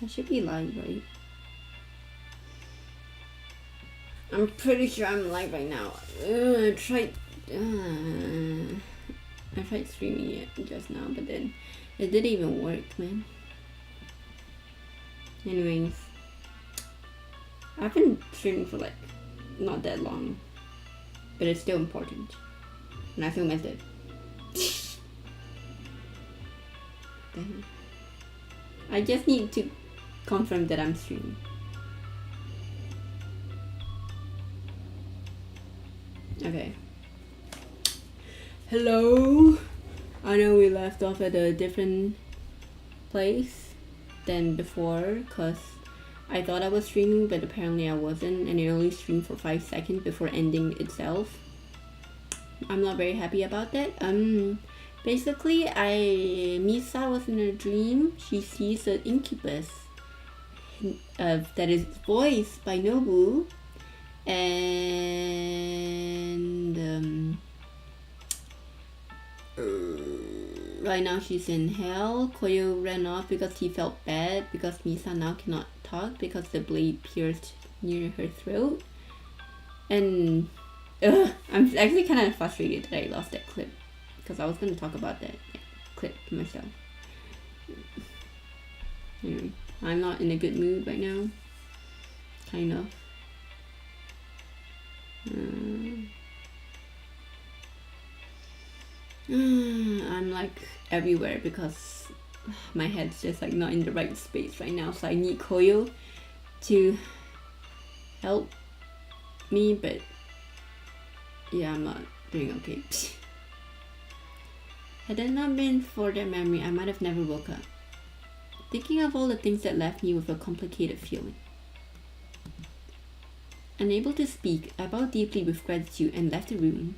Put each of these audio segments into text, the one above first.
I should be live, right? I'm pretty sure I'm live right now. I tried streaming it just now, but then it didn't even work, man. Anyways, I've been streaming for like not that long, but it's still important, and I feel messed up. Damn. I just need to confirm that I'm streaming. Okay. Hello. I know we left off at a different place than before, cause I thought I was streaming, but apparently I wasn't, and it only streamed for 5 seconds before ending itself. I'm not very happy about that. Basically, Misa was in a dream. She sees an incubus that is voiced by Nobu, and right now she's in hell. Koyo ran off because he felt bad because Misa now cannot talk because the blade pierced near her throat. And I'm actually kind of frustrated that I lost that clip because I was going to talk about that clip myself. Anyway, I'm not in a good mood right now. Kind of. I'm like everywhere because my head's just like not in the right space right now, so I need Koyo to help me, but yeah, I'm not doing okay. Had it not been for that memory, I might have never woke up. Thinking of all the things that left me with a complicated feeling. Unable to speak, I bowed deeply with gratitude and left the room.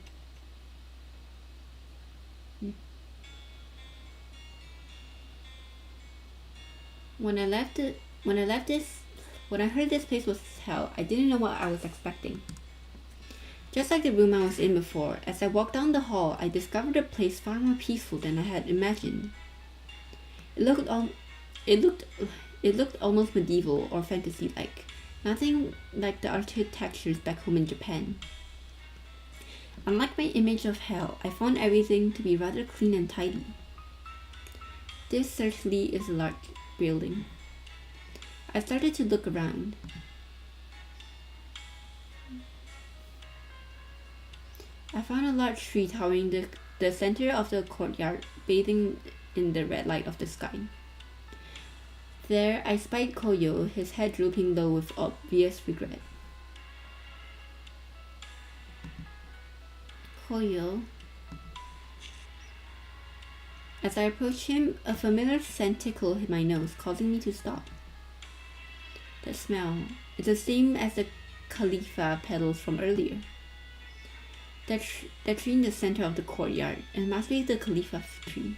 When I heard this place was hell, I didn't know what I was expecting. Just like the room I was in before, as I walked down the hall, I discovered a place far more peaceful than I had imagined. It looked almost medieval or fantasy-like, nothing like the architectures back home in Japan. Unlike my image of hell, I found everything to be rather clean and tidy. This certainly is a large building. I started to look around. I found a large tree towering the center of the courtyard, bathing in the red light of the sky. There, I spied Koyo, his head drooping low with obvious regret. Koyo. As I approached him, a familiar scent tickled my nose, causing me to stop. The smell is the same as the Khalifa petals from earlier. That tree in the center of the courtyard, it must be the Khalifa's tree.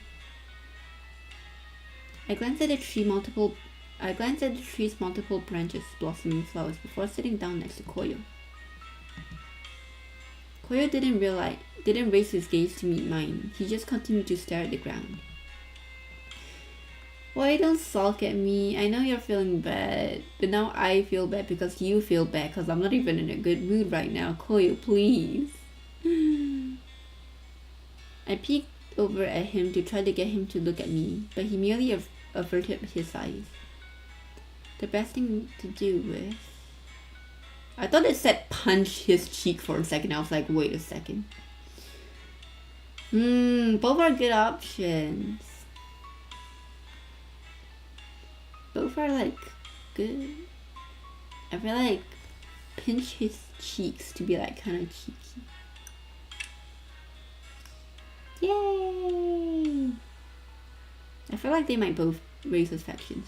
I glanced at the tree's multiple branches blossoming flowers before sitting down next to Koyo. Koyo didn't raise his gaze to meet mine. He just continued to stare at the ground. Why don't sulk at me? I know you're feeling bad, but now I feel bad because you feel bad because I'm not even in a good mood right now. Koyo, please. I peeked over at him to try to get him to look at me, but he merely averted his eyes. The best thing to do with... I thought it said punch his cheek for a second. I was like, wait a second. Both are good options. Both are like good. I feel like pinch his cheeks to be like kind of cheeky. Yay! I feel like they might both raise suspicions.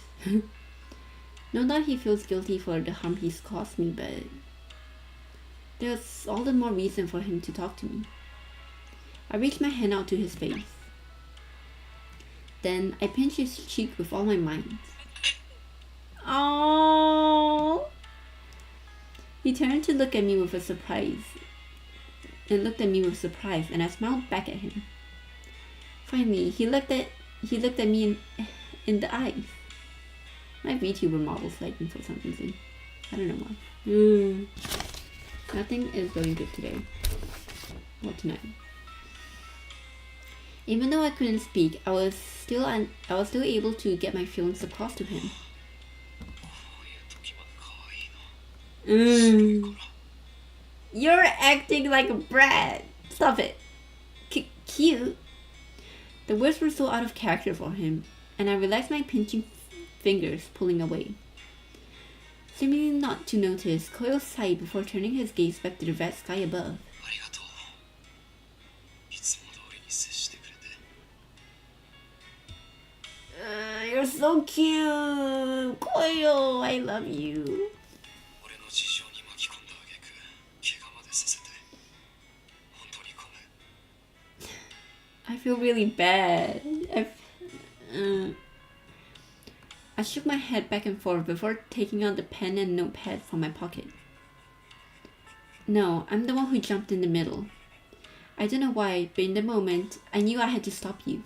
No doubt he feels guilty for the harm he's caused me, but there's all the more reason for him to talk to me. I reached my hand out to his face. Then I pinched his cheek with all my might. Oh! He turned to look at me with surprise, and I smiled back at him. Finally, he looked at me in the eyes. My VTuber model's lagging for some reason. I don't know why. Nothing is going good today. Or tonight. Even though I couldn't speak, I was still able to get my feelings across to him. You're acting like a brat. Stop it. Cute. The words were so out of character for him, and I relaxed my pinching fingers, pulling away. Seemingly not to notice, Koyo sighed before turning his gaze back to the vast sky above. You're so cute! Koyo, I love you. I feel really bad. I shook my head back and forth before taking out the pen and notepad from my pocket. No, I'm the one who jumped in the middle. I don't know why, but in the moment, I knew I had to stop you.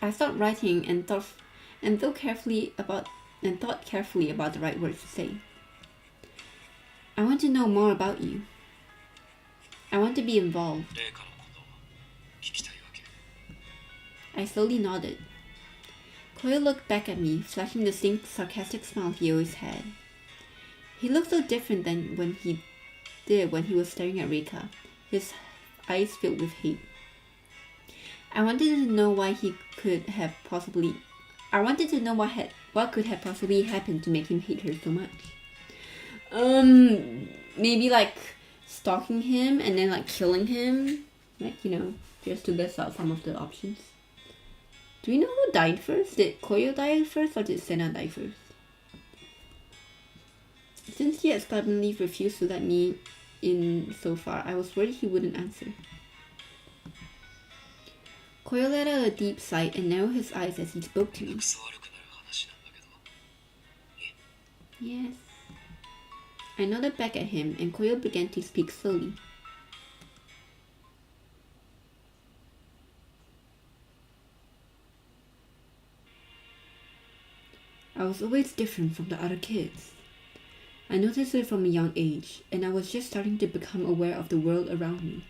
I stopped writing and thought carefully about the right words to say. I want to know more about you. I want to be involved. I slowly nodded. Koyo looked back at me, flashing the same sarcastic smile he always had. He looked so different than when he was staring at Reika, his eyes filled with hate. I wanted to know what could have possibly happened to make him hate her so much. Maybe like stalking him and then like killing him, just to list out some of the options. Do we know who died first? Did Koyo die first or did Senna die first? Since he had stubbornly refused to let me in so far, I was worried he wouldn't answer. Koyo let out a deep sigh and narrowed his eyes as he spoke to me. Yes. I nodded back at him and Koyo began to speak slowly. I was always different from the other kids. I noticed it from a young age, and I was just starting to become aware of the world around me.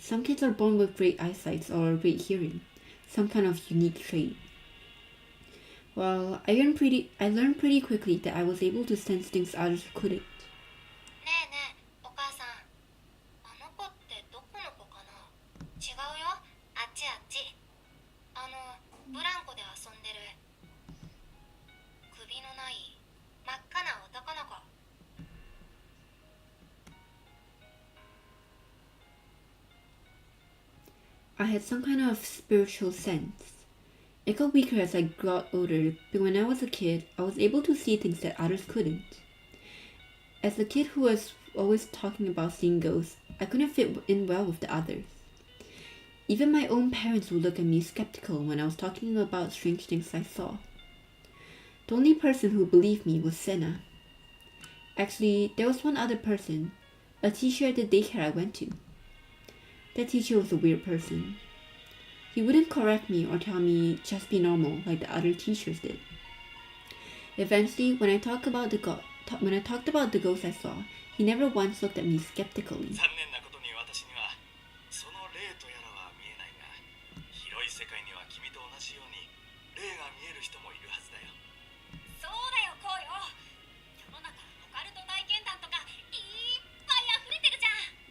Some kids are born with great eyesight or great hearing, some kind of unique trait. Well, I learned pretty quickly that I was able to sense things others couldn't. I had some kind of spiritual sense. It got weaker as I got older, but when I was a kid, I was able to see things that others couldn't. As a kid who was always talking about seeing ghosts, I couldn't fit in well with the others. Even my own parents would look at me skeptical when I was talking about strange things I saw. The only person who believed me was Senna. Actually, there was one other person, a teacher at the daycare I went to. That teacher was a weird person. He wouldn't correct me or tell me just be normal like the other teachers did. Eventually, when I talked about the ghost I saw, he never once looked at me skeptically.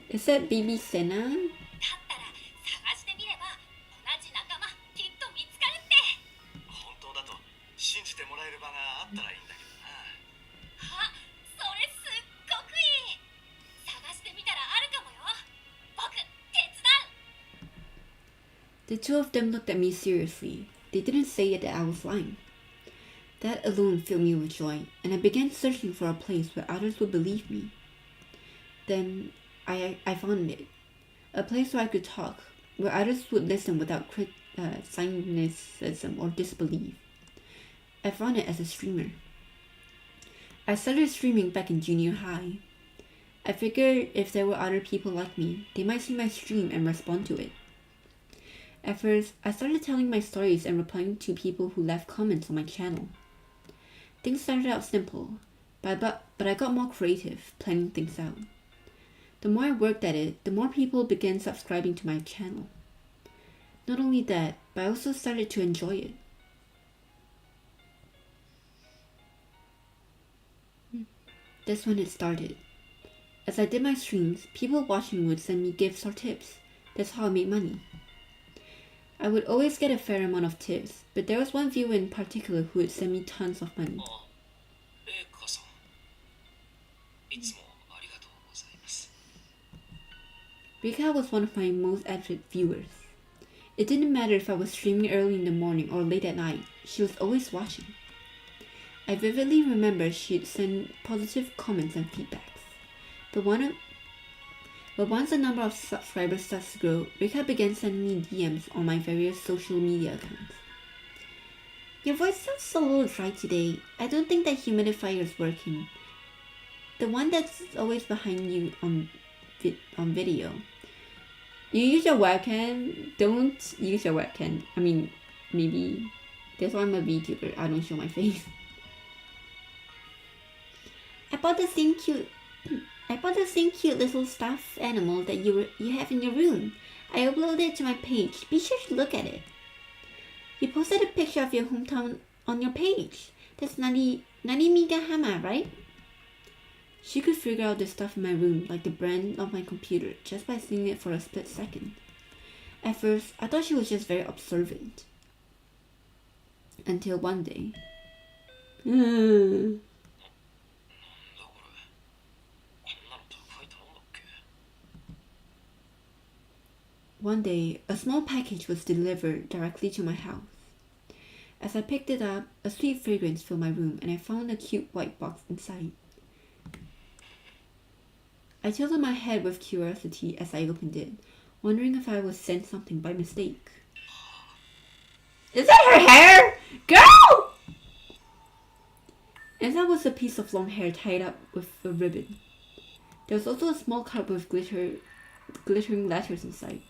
Is that baby Senna? The two of them looked at me seriously. They didn't say that I was lying. That alone filled me with joy, and I began searching for a place where others would believe me. Then I found it. A place where I could talk, where others would listen without cynicism or disbelief. I found it as a streamer. I started streaming back in junior high. I figured if there were other people like me, they might see my stream and respond to it. At first, I started telling my stories and replying to people who left comments on my channel. Things started out simple, but I got more creative, planning things out. The more I worked at it, the more people began subscribing to my channel. Not only that, but I also started to enjoy it. That's when it started. As I did my streams, people watching would send me gifts or tips. That's how I made money. I would always get a fair amount of tips, but there was one viewer in particular who would send me tons of money. Rika was one of my most avid viewers. It didn't matter if I was streaming early in the morning or late at night, she was always watching. I vividly remember she'd send positive comments and feedbacks. But once the number of subscribers starts to grow, Rika began sending me DMs on my various social media accounts. Your voice sounds a little dry today. I don't think that humidifier is working. The one that's always behind you on video. You use your webcam. Don't use your webcam. I mean, maybe. That's why I'm a VTuber. I don't show my face. I bought the same cute little stuffed animal that you have in your room. I uploaded it to my page. Be sure to look at it. You posted a picture of your hometown on your page. That's Nanimigahama, right? She could figure out the stuff in my room, like the brand of my computer, just by seeing it for a split second. At first, I thought she was just very observant. Until one day. One day, a small package was delivered directly to my house. As I picked it up, a sweet fragrance filled my room and I found a cute white box inside. I tilted my head with curiosity as I opened it, wondering if I was sent something by mistake. Is that her hair? Girl! Inside was a piece of long hair tied up with a ribbon. There was also a small cup with glittering letters inside.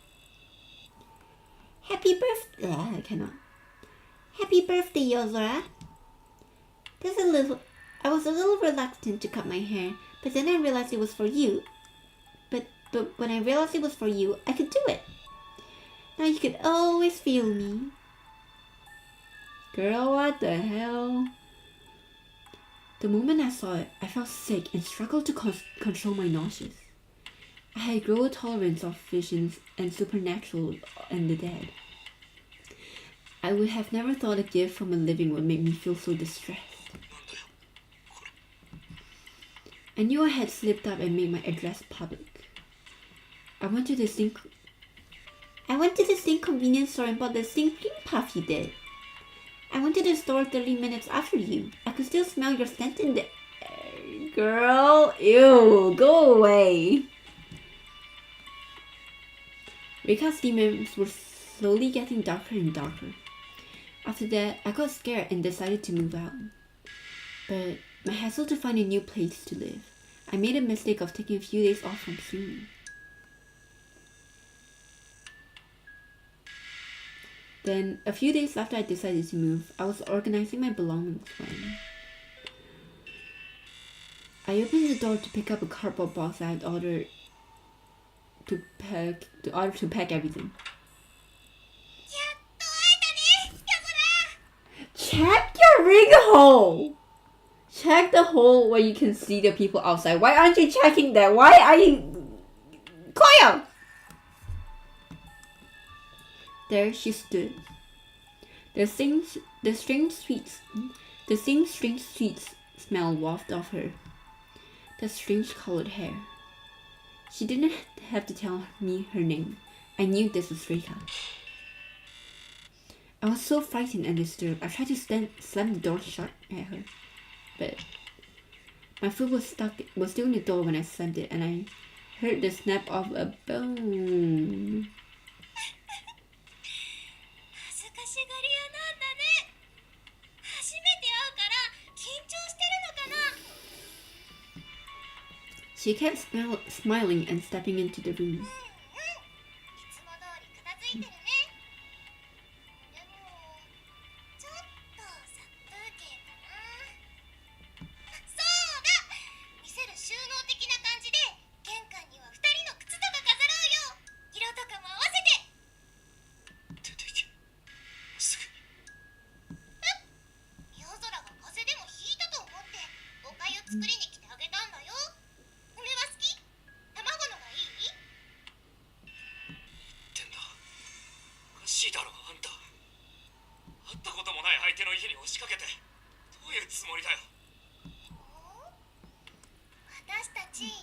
Happy birthday! I cannot. Happy birthday, Yozora! I was a little reluctant to cut my hair, but then I realized it was for you. But when I realized it was for you, I could do it. Now you could always feel me. Girl, what the hell? The moment I saw it, I felt sick and struggled to control my nauseas. I had zero tolerance of visions and supernatural and the dead. I would have never thought a gift from a living would make me feel so distressed. I knew I had slipped up and made my address public. I went to the same convenience store and bought the same cream puff you did. I went to the store 30 minutes after you. I could still smell your scent in the air. Girl, ew, go away. Rika's demons were slowly getting darker and darker. After that, I got scared and decided to move out. But my hassle to find a new place to live. I made a mistake of taking a few days off from streaming. Then, a few days after I decided to move, I was organizing my belongings when I opened the door to pick up a cardboard box I had ordered to pack everything. Check your ring hole! Check the hole where you can see the people outside. Why aren't you checking that? Why are you... Koyo! There she stood. The same strange sweet smell wafted off her. The strange colored hair. She didn't have to tell me her name. I knew this was Rika. I was so frightened and disturbed. I tried to slam the door shut at her, but my foot was still in the door when I slammed it, and I heard the snap of a bone. She kept smiling and stepping into the room. しかけてどういうつもりだよ。私たちずっ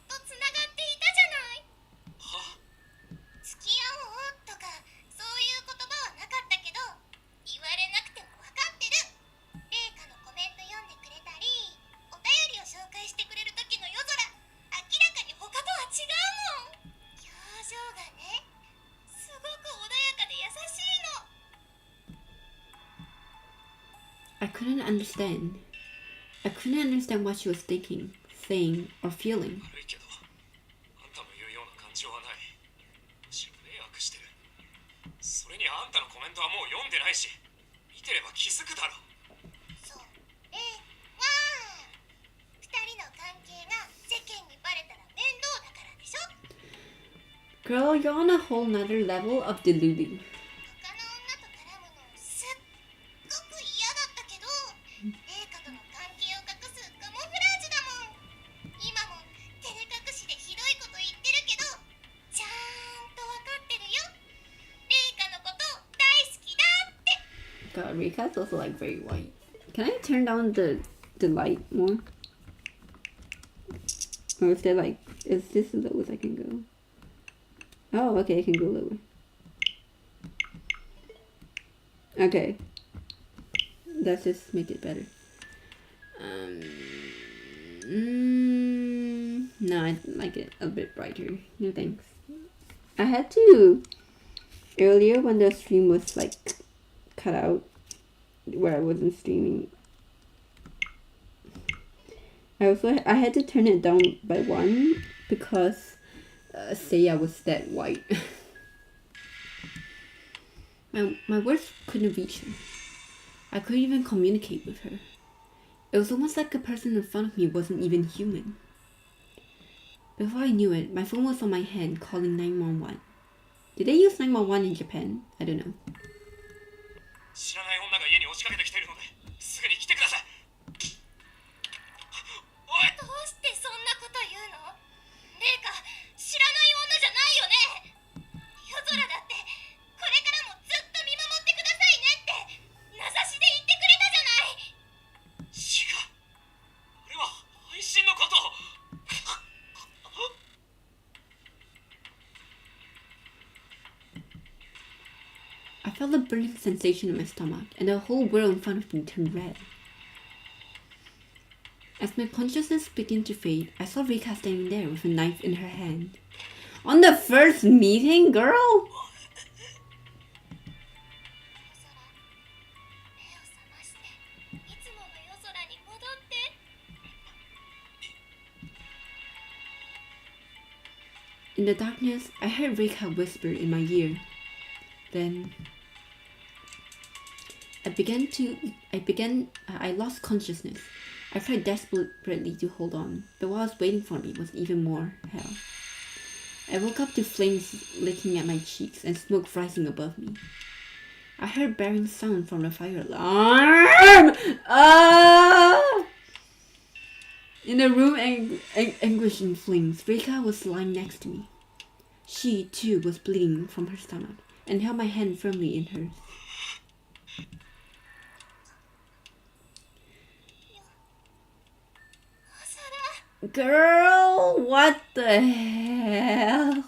とつながっていたじゃない。は？付き合おうとかそういう言葉はなかったけど、言われなくても分かってる。レイカのコメント読んでくれたり、お便りを紹介してくれる時の夜空、明らかに他とは違うもん。表情がね、すごく穏やかで優しいの。I couldn't understand. I couldn't understand what she was thinking, saying, or feeling. 悪いけど、あんたの言うような感情はない。むしろ迷惑してる。それにあんたのコメントはもう読んでないし、見てれば気づくだろ。それは二人の関係が世間にバレたら面倒だからでしょ。 Girl, you're on a whole nother level of deluding. 他の女と絡むのすっごく嫌だったけど、レイカとの関係を隠すカモフラージュだもん。今も照れ隠しでひどいこと言ってるけど、ちゃんと分かってるよ。レイカのこと大好きだって。 God, Rika's also like very white. Can I turn down the light more? Or is there like, is this as low as I can go? Oh, okay, I can go lower. Okay. Let's just make it better. No, I like it a bit brighter. No thanks. I had to earlier when the stream was like cut out where I wasn't streaming. I had to turn it down by 1 because Seiya was that white. my words couldn't reach her. I couldn't even communicate with her. It was almost like the person in front of me wasn't even human. Before I knew it, my phone was on my hand calling 911. Did they use 911 in Japan? I don't know. 知らない女が家に押しかけてきているので、すぐに来てください。おい！どうしてそんなこと言うの？レイカ、知らない女じゃないよね。夜空だってこれからもずっと見守ってくださいねって名指しで言ってくれたじゃない。違う。俺は配信のことを。I felt a burning sensation in my stomach, and the whole world in front of me turned red. As my consciousness began to fade, I saw Rika standing there with a knife in her hand. On the first meeting, girl? In the darkness, I heard Rika whisper in my ear. Then I lost consciousness. I tried desperately to hold on, but what was waiting for me was even more hell. I woke up to flames licking at my cheeks and smoke rising above me. I heard bearing sound from the fire alarm! Ah! In the room anguish in flames, Rika was lying next to me. She, too, was bleeding from her stomach and held my hand firmly in hers. Girl, what the hell?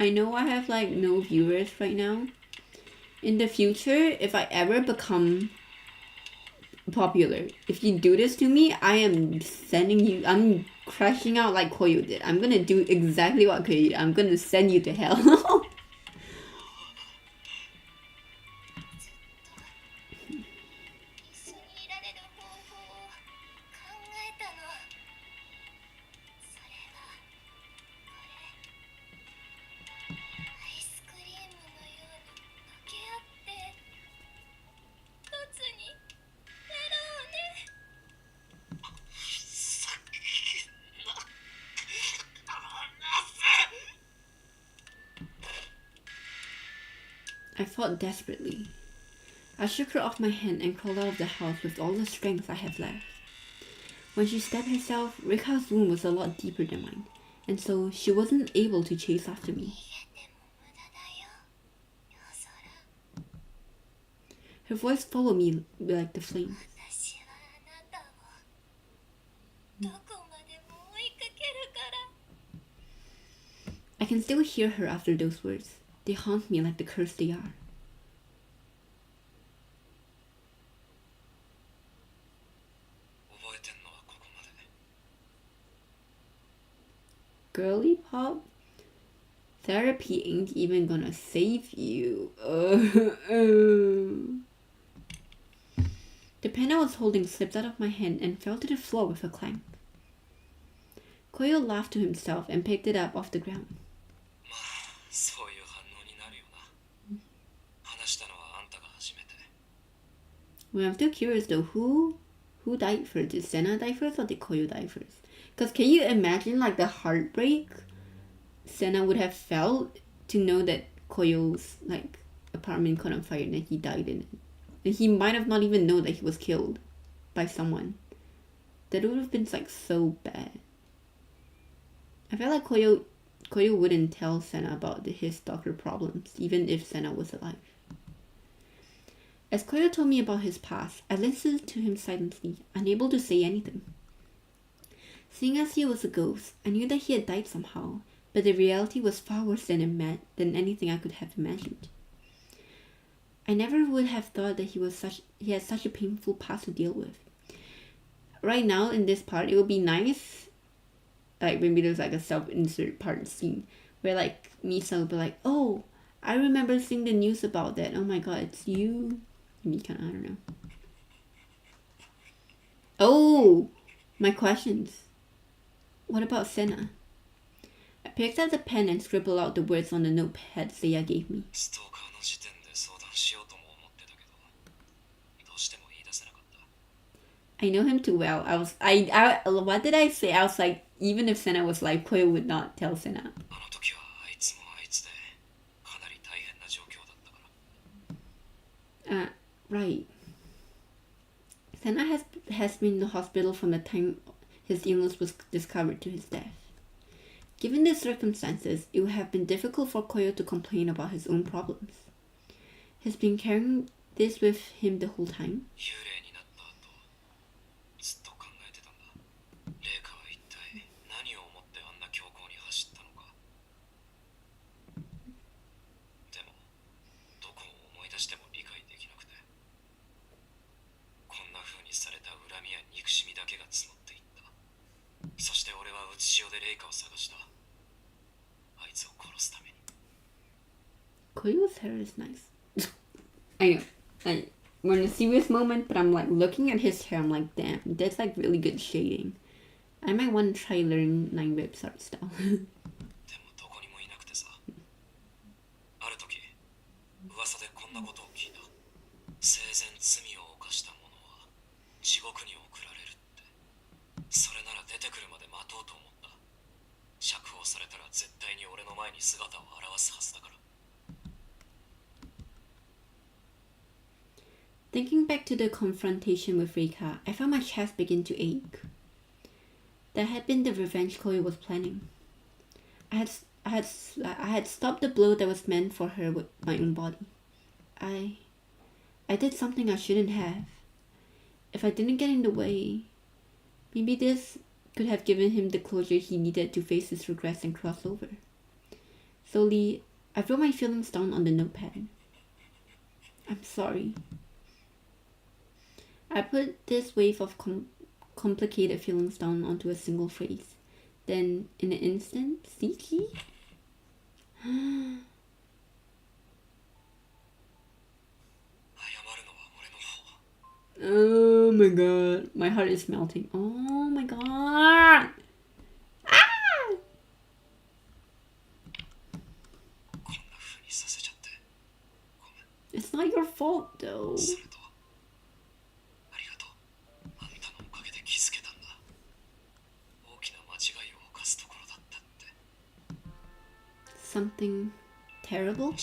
I know I have like no viewers right now. In the future, if I ever become popular, if you do this to me, I am sending you, I'm crashing out like Koyo did. I'm gonna do exactly what Koyo did. I'm gonna send you to hell. I fought desperately. I shook her off my hand and crawled out of the house with all the strength I had left. When she stabbed herself, Rika's wound was a lot deeper than mine, and so she wasn't able to chase after me. Her voice followed me like the flames. I can still hear her after those words. They haunt me like the curse they are. Girly pop? Therapy ain't even gonna save you. The pen I was holding slipped out of my hand and fell to the floor with a clank. Koyo laughed to himself and picked it up off the ground. Well, I'm still curious though, who died first? Did Senna die first or did Koyo die first? Because can you imagine like the heartbreak Senna would have felt to know that Koyo's like apartment caught on fire and then he died in it. And he might have not even known that he was killed by someone. That would have been like so bad. I felt like Koyo wouldn't tell Senna about his stalker problems, even if Senna was alive. As Koyo told me about his past, I listened to him silently, unable to say anything. Seeing as he was a ghost, I knew that he had died somehow, but the reality was far worse than anything I could have imagined. I never would have thought that he had such a painful past to deal with. Right now, in this part, it would be nice, like maybe there's like a self-insert part scene, where like Misa would be like, oh, I remember seeing the news about that, oh my god, it's you. Maybe kinda, I don't know. Oh, my questions. What about Senna? I picked up the pen and scribbled out the words on the notepad Seiya gave me. I know him too well. What did I say? I was like, even if Senna was like, Koyo would not tell Senna. Right. Senna has been in the hospital from the time his illness was discovered to his death. Given the circumstances, it would have been difficult for Koyo to complain about his own problems. He's been carrying this with him the whole time. Koyo's hair is nice. I know. We're in a serious moment, but I'm like looking at his hair, I'm like, damn, that's like really good shading. I might want to try learn 9-whips art style. Thinking back to the confrontation with Rika, I found my chest begin to ache. That had been the revenge Koyo was planning. I had stopped the blow that was meant for her with my own body. I did something I shouldn't have. If I didn't get in the way, maybe this could have given him the closure he needed to face his regrets and cross over. Slowly, I wrote my feelings down on the notepad. I'm sorry. I put this wave of complicated feelings down onto a single phrase. Then, in an instant, Siki? Oh my god. My heart is melting. Oh my god. Ah! It's not your fault though. Something terrible?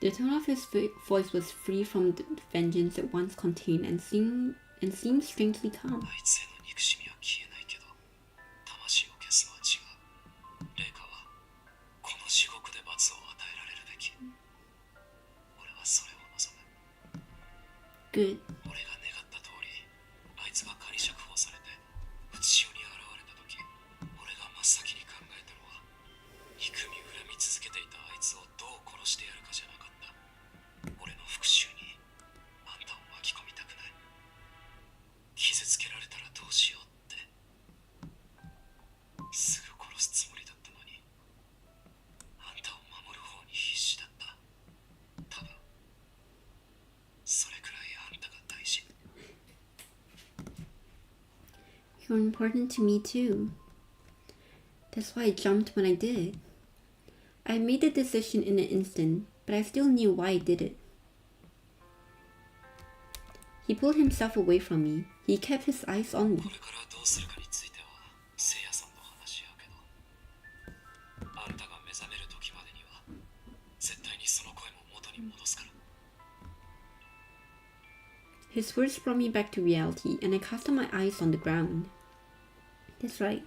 The tone of his voice was free from the vengeance it once contained and seemed strangely calm. あいつへの憎しみは消えないけど魂を消すのは違う。レイカはこの地獄で罰を与えられるべき。俺はそれを望む。 Good. 俺が願った通りあいつが仮釈放されてうち潮に現れた時、俺が真っ先に考えたのは憎み恨み続けていたあいつをどう殺してやるかじゃなかった。俺の復讐にあんたを巻き込みたくない。傷つけられたらどうしようってすぐ殺すつもりだったのに、あんたを守る方に必死だった。多分それくらいあんたが大事。 You're important to me too. That's why I jumped when I did. I made the decision in an instant, but I still knew why I did it. He pulled himself away from me. He kept his eyes on me. これからどうするかについては聖夜さんと話し合うけど、あんたが目覚める時までには絶対にその声も元に戻すから。 His words brought me back to reality, and I cast my eyes on the ground. That's right.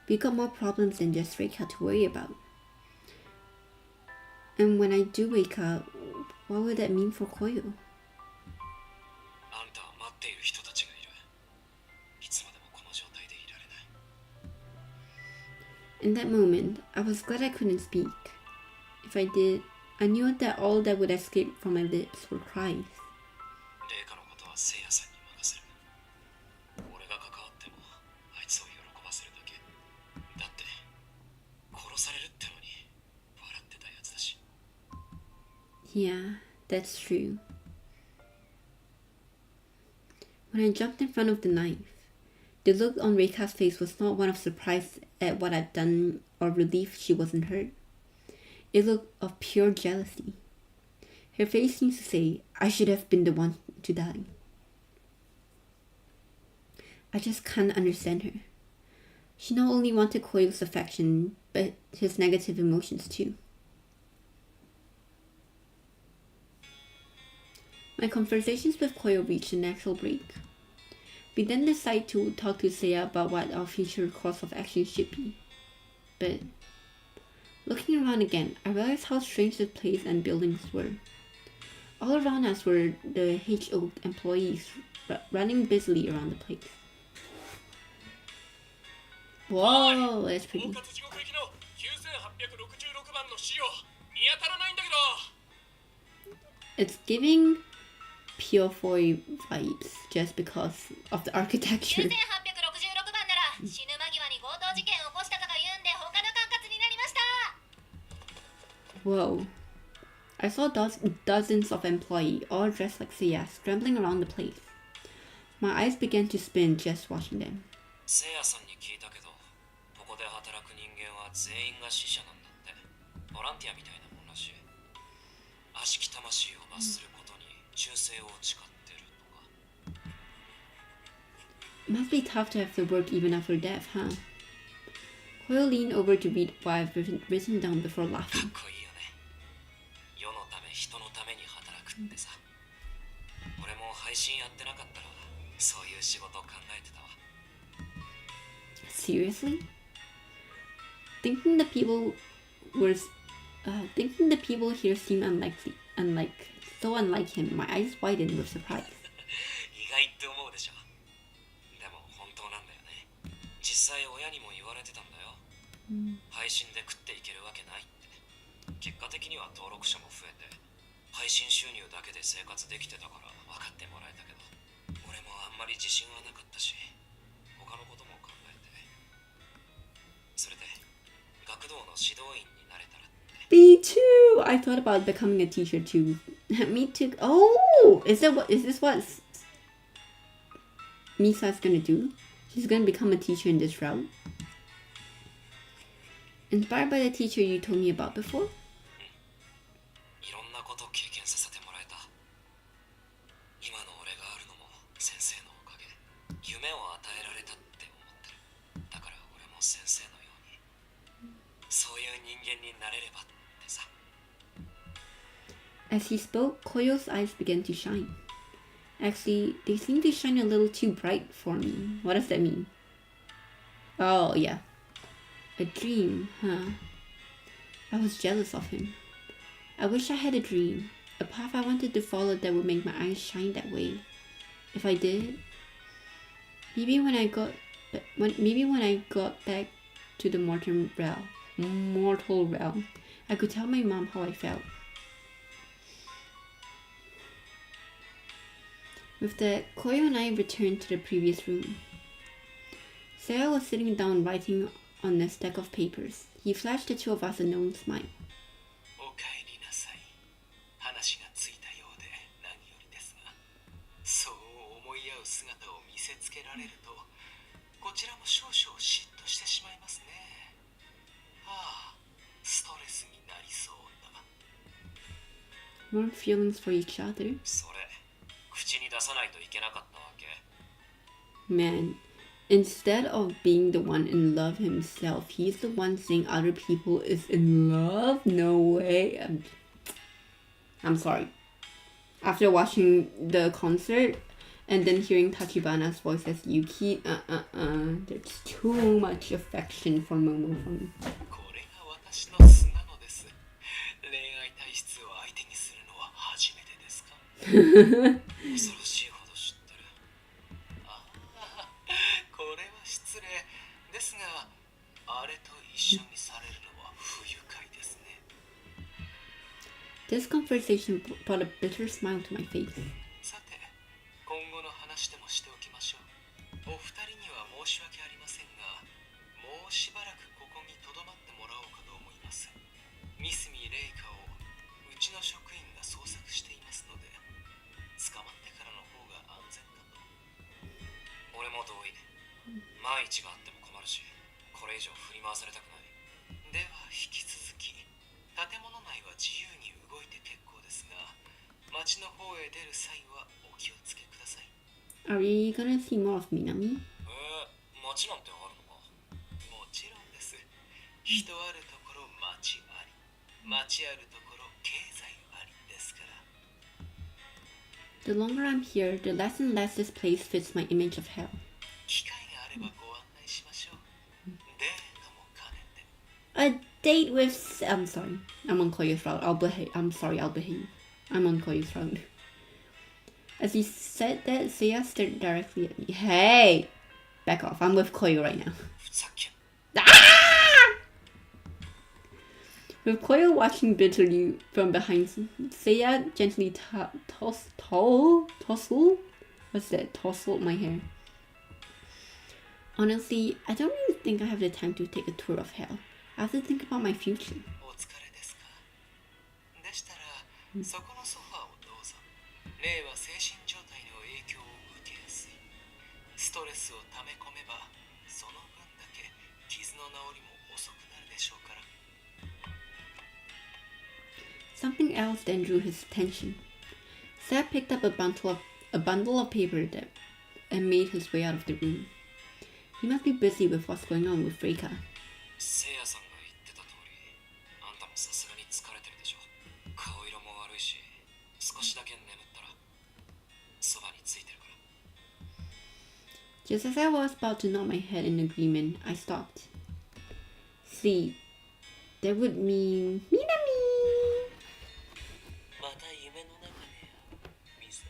We got more problems than just Reika to worry about. And when I do wake up, what will that mean for Koyo? あんたは待っている人たちがいる。いつまでもこの状態でいられない。 In that moment, I was glad I couldn't speak. If I did, I knew that all that would escape from my lips were cries. レイカのことは聖夜さんに任せる。俺が関わってもあいつを喜ばせるだけ。だって殺されるってのに笑ってたやつだし。 Yeah, that's true. When I jumped in front of the knife, the look on Reika's face was not one of surprise at what I'd done or relief she wasn't hurt. It looked of pure jealousy. Her face seemed to say, I should have been the one to die. I just can't understand her. She not only wanted Koyo's affection, but his negative emotions too. My conversations with Koyo reached a natural break. We then decided to talk to Seiya about what our future course of action should be. But looking around again, I realized how strange the place and buildings were. All around us were the HO employees running busily around the place. Whoa, that's pretty. 地獄行きの9866番の資料見当たらないんだけど。 It's giving Pure Foy vibes just because of the architecture. 9866番なら死ぬ間際に強盗事件を起こしたとか言うんで他の管轄になりました。 Whoa. I saw dozens of employees, all dressed like Seiya, scrambling around the place. My eyes began to spin just watching them. 聖夜さんに聞いたけど、ここで働く人間は全員が死者なんだって。ボランティアみたいなもんらしい。悪しき魂を罰することに忠誠を誓ってるとか。 It must be tough to have to work even after death, huh? Koyo leaned over to read what I've written down before かっ laughing. こいいよね。世のため人のために働くってさ。俺も配信やってなかったらそういう仕事考えてたわ。 Seriously? Thinking the people here seemed so unlike him, my eyes widened with surprise. 意外って思うでしょ。でも本当なんだよね。実際親にも言われてたんだよ。配信で食っていけるわけないって。結果的には登録者も増えて配信収入だけで生活できてたから分かってもらえたけど、俺もあんまり自信はなかったし他のことも考えて、それで学童の指導員になれたらって。 Me too! I thought about becoming a teacher too. Me too. Oh! Is this what Misa's gonna do? She's gonna become a teacher in this route? Inspired by the teacher you told me about before? いろんなこと経験させてもらえた。今の俺があるのも先生のおかげ。夢を与えられたって思ってる。だから俺も先生のようにそういう人間になれればってさ。 I As he spoke, Koyo's eyes began to shine. Actually, they seem to shine a little too bright for me. What does that mean? Oh, yeah. A dream, huh? I was jealous of him. I wish I had a dream. A path I wanted to follow that would make my eyes shine that way. If I did, maybe when I got back to the mortal realm, I could tell my mom how I felt. With that, Koyo and I returned to the previous room. Sarah was sitting down writing on a stack of papers. He flashed the two of us a knowing smile. おかえりなさい。話がついたようで何よりですが、そう思い合う姿を見せつけられると、こちらも少々嫉妬してしまいますね。ああ、ストレスになりそうだ。Warm feelings for each other? それ、口に出さないといけなかったわけ。Man, instead of being the one in love himself, he's the one saying other people is in love? No way. I'm sorry. After watching the concert and then hearing Tachibana's voice as Yuki, there's too much affection for Momo for me. これが私の素なのです。恋愛体質を相手にするのは初めてですか？恐ろしいほど知ってる。ああ、これは失礼ですが、あれと一緒にされるのは不愉快ですね。This conversation brought a bitter smile to my face. さて、今後の話でもしておきましょう。お二人には申し訳ありませんが、もうしばらくここに留まってもらおうかと思います。ミスミレイカをうちの職員が捜索していますので、捕まってからの方が安全かと。俺も同意。万一があっても困るし、これ以上振り回されたくない。では引き続き、建物内は自由に動いて結構ですが、町の方へ出る際はお気をつけください。Are we gonna see more of Minami? 町なんてあるのか？もちろんです。人あるところ町あり、町あるところ経済ありですから。The longer I'm here, the less and less this place fits my image of hell. 機会があればご案内しましょう。デートも兼ねて。A date with... I'm sorry. I'm on Koyo's route. I'm sorry, I'll behave. I'm on Koyo's route. As he said that, Seiya stared directly at me. Hey! Back off. I'm with Koyo right now. ふざけん。Ah! With Koyo watching bitterly from behind, Seiya gently tousled my hair. Honestly, I don't really think I have the time to take a tour of hell. I have to think about my future. お疲れですか？でしたら、そこのソファーをどうぞ。霊は精神状態の影響を受けやすい。ストレスを溜め込めば、その分だけ傷の治りも遅くなるでしょうから。Something else then drew his attention. Seb picked up a bundle of paper and made his way out of the room. He must be busy with what's going on with Reika. せいやさんが言ってた通り、あんたもさすがに疲れてるでしょ。顔色も悪いし、少しだけ眠ったらそばについてるから。Just as I was about to nod my head in agreement, I stopped. Sleep. That would mean Minami! また夢の中でミサ、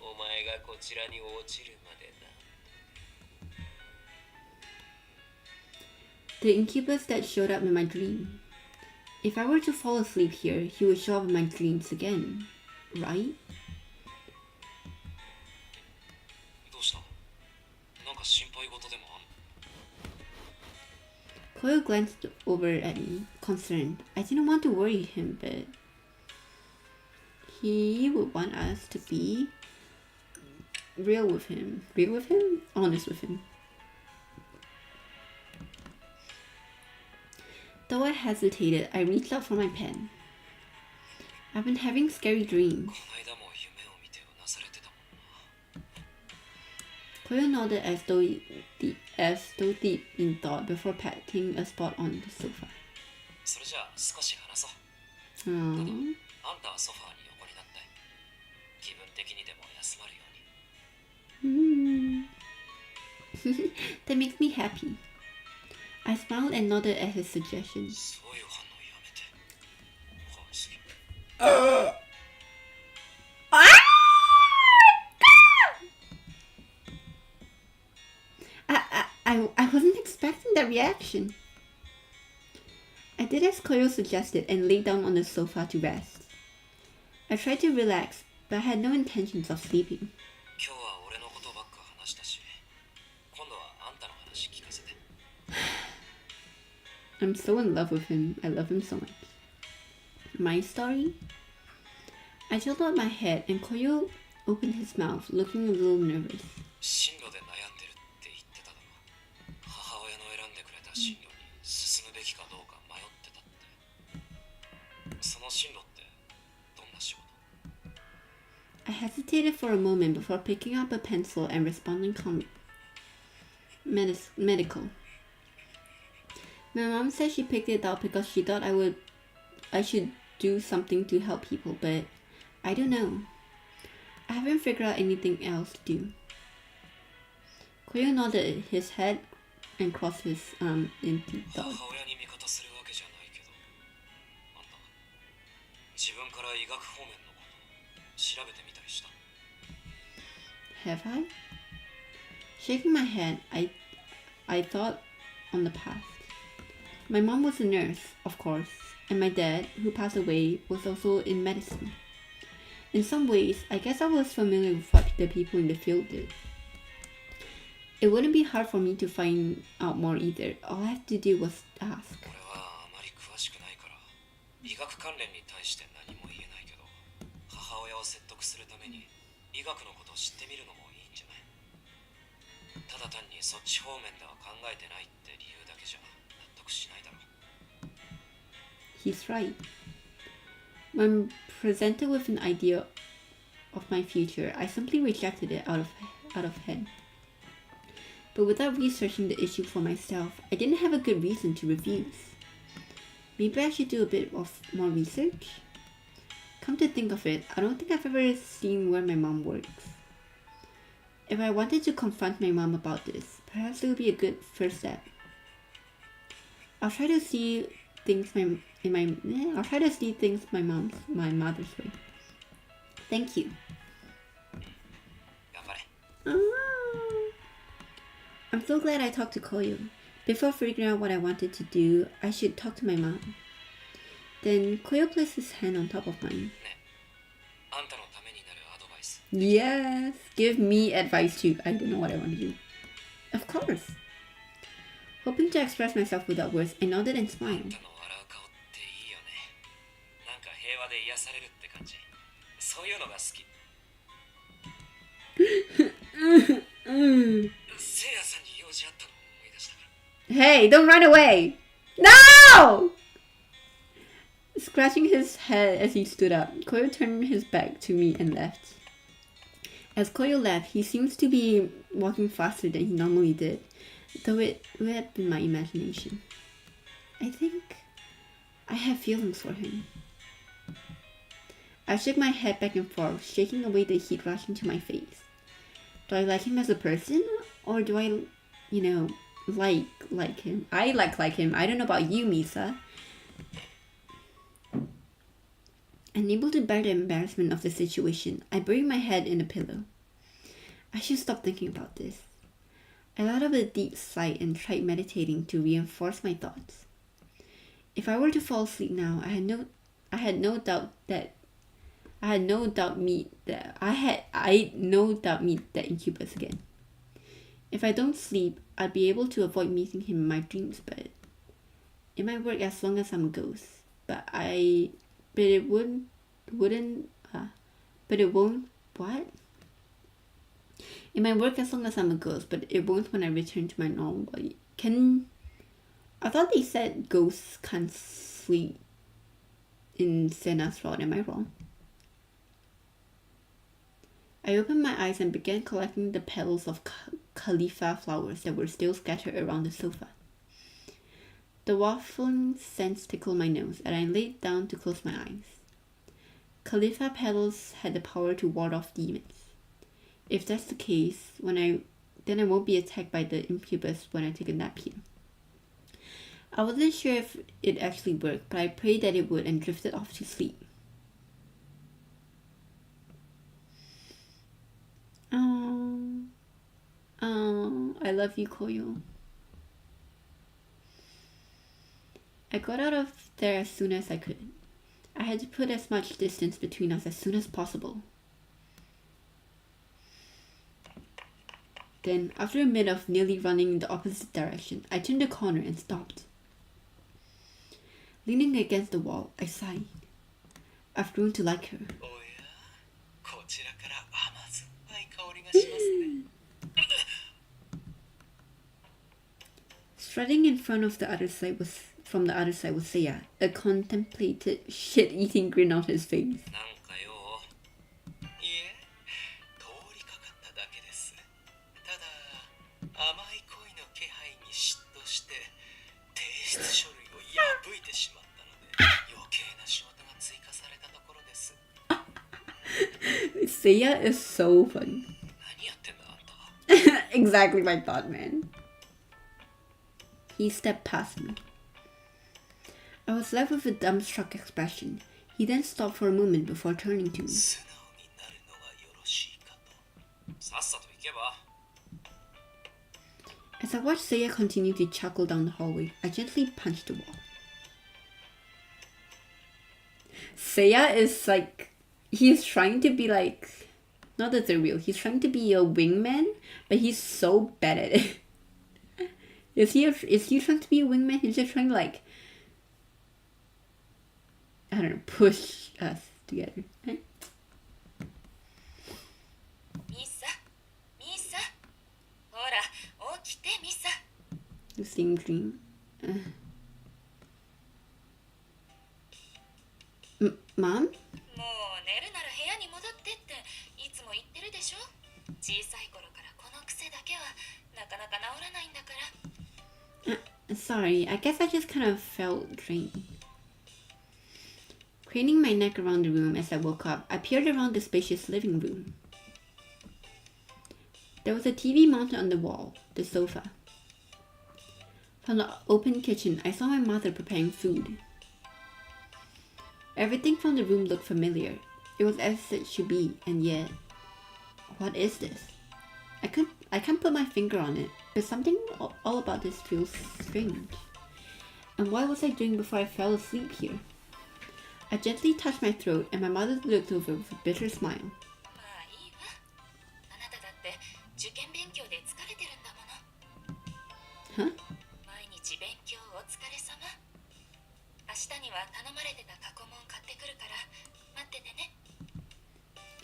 お前がこちらに落ちるまでな。The incubus that showed up in my dream. If I were to fall asleep here, he would show up in my dreams again, right? どうした？なんか心配事でもあんの？ Koyo glanced over at me, concerned. I didn't want to worry him, but he would want us to be real with him. Real with him? Honest with him. Though I hesitated, I reached out for my pen. I've been having scary dreams. この間も夢を見てうなされてたもんな。 Koyo nodded as though deep in thought before patting a spot on the sofa. それじゃあ少し話そう。 Aww. あんたはソファーに的にでも休まるように。That makes me happy. I smiled and nodded at his suggestion. そういう反応やめて。怖すぎ。I wasn't expecting that reaction. I did as Koyo suggested and lay down on the sofa to rest. I tried to relax, but I had no intentions of sleeping. 今日は俺のことばっか話したし、今度はあんたの話聞かせて。I'm so in love with him. I love him so much. My story? I tilted up my head and Koyo opened his mouth, looking a little nervous. 進路で悩んでるって言ってただろ。母親の選んでくれた進路に進むべきかどうか迷ってたって。その進路ってどんな仕事？ I hesitated for a moment before picking up a pencil and responding calmly. Medical. My mom said she picked it up because she thought I should do something to help people, but I don't know. I haven't figured out anything else to do. Koyo nodded his head and crossed his arms in deep thought. 母親に味方するわけじゃないけど、あんた自分から医学方面のこと調べてみたりした？ Have I? Shaking my head, I thought on the past. My mom was a nurse, of course, and my dad, who passed away, was also in medicine. In some ways, I guess I was familiar with what the people in the field did. It wouldn't be hard for me to find out more either. All I had to do was ask. 俺はあまり詳しくないから、医学関連に対して何も言えないけど、母親を説得するために医学のことを知ってみるのもいいんじゃない？ただ単にそっち方面では考えてないって理由だけじゃ納得しないだろう。 He's right. When presented with an idea of my future, I simply rejected it out of hand. But without researching the issue for myself, I didn't have a good reason to refuse. Maybe I should do a bit of more research? Come to think of it, I don't think I've ever seen where my mom works. If I wanted to confront my mom about this, perhaps it would be a good first step. I'll try to see things my mother's way. Thank you. 頑張れ。 I'm so glad I talked to Koyo. Before figuring out what I wanted to do, I should talk to my mom. Then Koyo placed his hand on top of mine. あんたのためになるアドバイス。 Yes, give me advice too. I don't know what I want to do. Of course. Hoping to express myself without words, I nodded and あん smiled. たの笑う顔っていいよね。なんか平和で癒されるって感じ。そういうのが好き。せいやさんに用事あったのを思い出したから。 Hey, don't run away! No! Scratching his head as he stood up, Koyo turned his back to me and left. As Koyo left, he seems to be walking faster than he normally did, though it had been my imagination. I think I have feelings for him. I shook my head back and forth, shaking away the heat rushing to my face. Do I like him as a person, or do I, like him? I like him. I don't know about you, Misa. Unable to bear the embarrassment of the situation, I buried my head in the pillow. I should stop thinking about this. I let out a deep sigh and tried meditating to reinforce my thoughts. If I were to fall asleep now, I had no doubt meet that incubus again. If I don't sleep, I'd be able to avoid meeting him in my dreams, but it might work as long as I'm a ghost. But it won't. What? It might work as long as I'm a ghost, but it won't when I return to my normal body. I thought they said ghosts can't sleep in Senna's rod. Am I wrong? I opened my eyes and began collecting the petals of Khalifa flowers that were still scattered around the sofa. The wafting scents tickled my nose, and I laid down to close my eyes. Khalifa petals had the power to ward off demons. If that's the case, then I won't be attacked by the incubus when I take a nap here. I wasn't sure if it actually worked, but I prayed that it would and drifted off to sleep. I love you, Koyo. I got out of there as soon as I could. I had to put as much distance between us as soon as possible. Then, after a minute of nearly running in the opposite direction, I turned the corner and stopped. Leaning against the wall, I sighed. I've grown to like her. Strutting in front of the other side was Seiya, a contemplated shit-eating grin on his face. Seiya is so funny. Exactly my thought, man. He stepped past me. I was left with a dumbstruck expression. He then stopped for a moment before turning to me. As I watched Seiya continue to chuckle down the hallway, I gently punched the wall. Seiya is like... He's trying to be like... Not that they're real. He's trying to be a wingman, but he's so bad at it. Is he trying to be a wingman? He's just trying to like... I don't know, push us together. Right? The same dream. Mom? Sorry, I guess I just kind of felt drained. Craning my neck around the room as I woke up, I peered around the spacious living room. There was a TV mounted on the wall, the sofa. From the open kitchen, I saw my mother preparing food. Everything from the room looked familiar. It was as it should be, and yet... What is this? I can't put my finger on it, but something all about this feels strange. And what was I doing before I fell asleep here? I gently touched my throat, and my mother looked over with a bitter smile. Huh?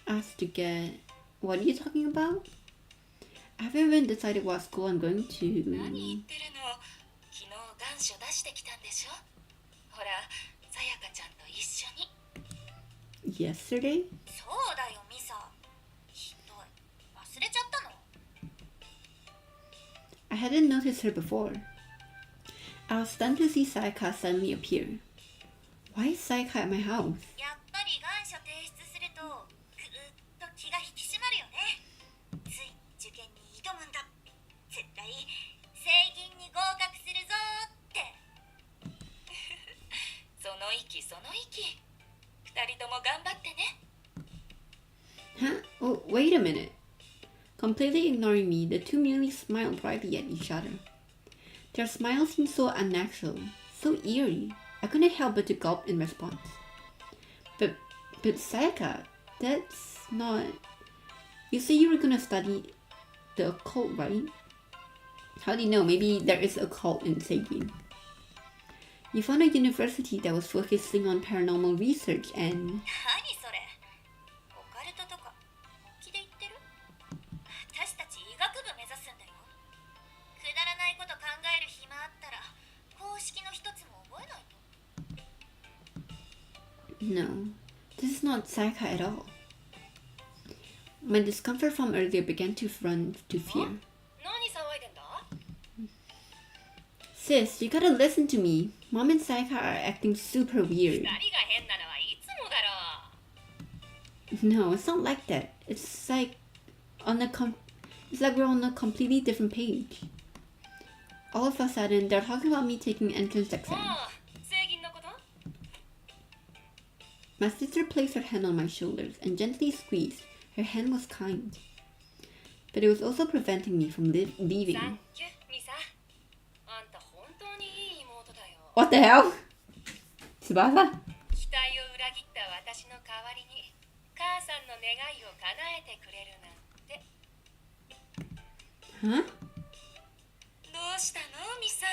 Asked to get... What are you talking about? I haven't even decided what school I'm going to... Yesterday? I hadn't noticed her before. I was stunned to see Sayaka suddenly appear. Why is Sayaka at my house? Huh? Oh, wait a minute. Completely ignoring me, the two merely smiled brightly at each other. Their smile seemed so unnatural, so eerie. I couldn't help but to gulp in response. But Sayaka, that's not... You say you were gonna study the occult, right? How do you know? Maybe there is a cult in Seigin. You found a university that was focusing on paranormal research and... No, this is not Sayaka at all. My discomfort from earlier began to run to fear. Sis, you gotta listen to me. Mom and Sayaka are acting super weird. No, it's not like that. It's like it's like we're on a completely different page. All of a sudden, they're talking about me taking entrance exams. My sister placed her hand on my shoulders and gently squeezed. Her hand was kind, but it was also preventing me from leaving. What the hell? Tsubasa? Huh? どうしたのミサ。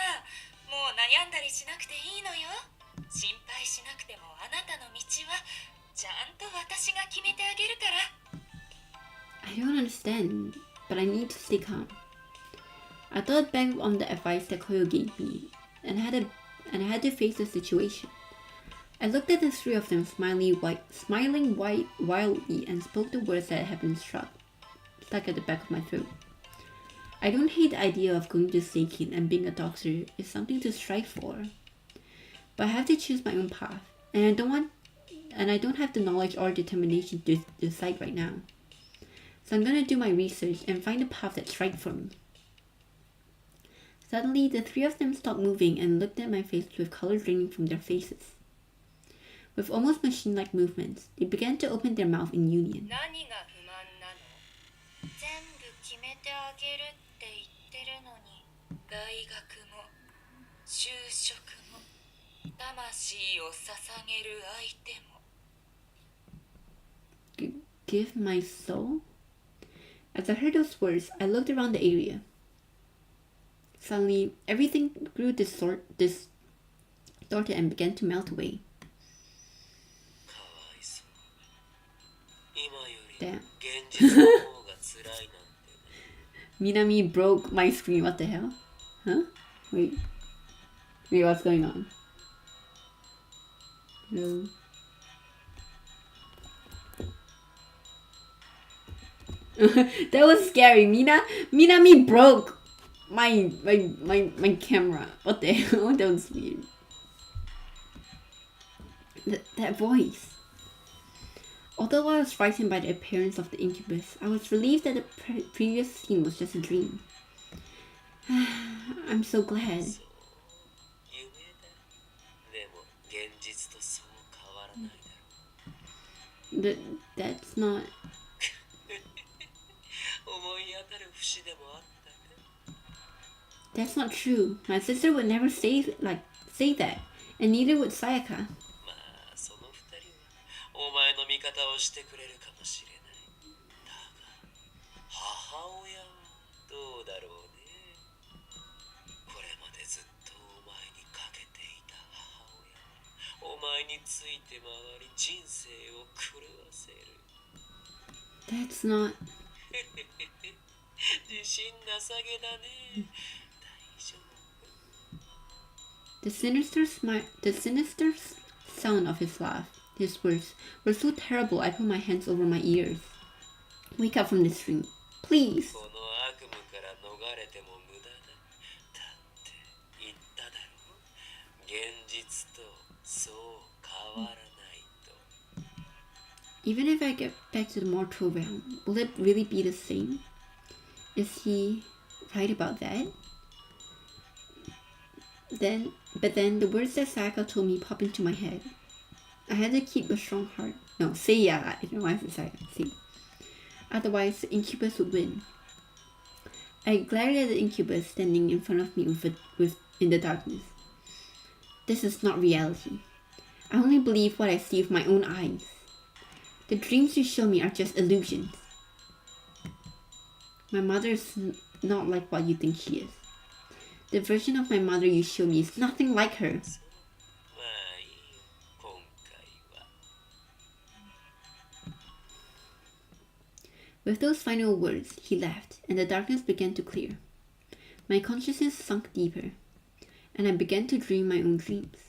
もう悩んだりしなくていいのよ。心配しなくてもあなたの道はちゃんと私が決めてあげるから。I don't understand, but I need to stay calm. I thought back on the advice that Koyo gave me, and I had to face the situation. I looked at the three of them smiling wildly and spoke the words that had been stuck at the back of my throat. I don't hate the idea of going to Seikin and being a doctor. It's something to strive for. But I have to choose my own path, and I don't have the knowledge or determination to decide right now. So I'm gonna do my research and find a path that's right for me. Suddenly, the three of them stopped moving and looked at my face with color draining from their faces. With almost machine-like movements, they began to open their mouth in union. 何が不満なの？全部決めてあげるって言ってるのに。大学も就職も魂を捧げる相手も。Give my soul? As I heard those words, I looked around the area. Suddenly, everything grew distorted and began to melt away. Damn. Minami broke my screen. What the hell? Huh? Wait, what's going on? No. That was scary. Minami broke my camera. What the hell? That was weird. That voice. Although I was frightened by the appearance of the incubus, I was relieved that the previous scene was just a dream. I'm so glad. That's not... That's not true. My sister would never say that, and neither would Sayaka. お前の味方をしてくれるかもしれない。だが母親はどうだろうね。これまでずっとお前にかけていた母親はお前について回り人生を狂わせる。That's not... 自信なさげだね。大丈夫。 The sinister sound of his laugh. His words were so terrible I put my hands over my ears. Wake up from this dream, please. この悪夢から逃れても無駄だ。だって言っただろう。現実とそう変わらないと。 Even if I get back to the mortal realm, will it really be the same? Is he right about that? But then the words that Sayaka told me popped into my head. I had to keep a strong heart. No, Seiya. I don't know why I said Sayaka. Otherwise, the incubus would win. I glared at the incubus standing in front of me in the darkness. This is not reality. I only believe what I see with my own eyes. The dreams you show me are just illusions. My mother is not like what you think she is. The version of my mother you show me is nothing like her. With those final words, he left, and the darkness began to clear. My consciousness sunk deeper, and I began to dream my own dreams.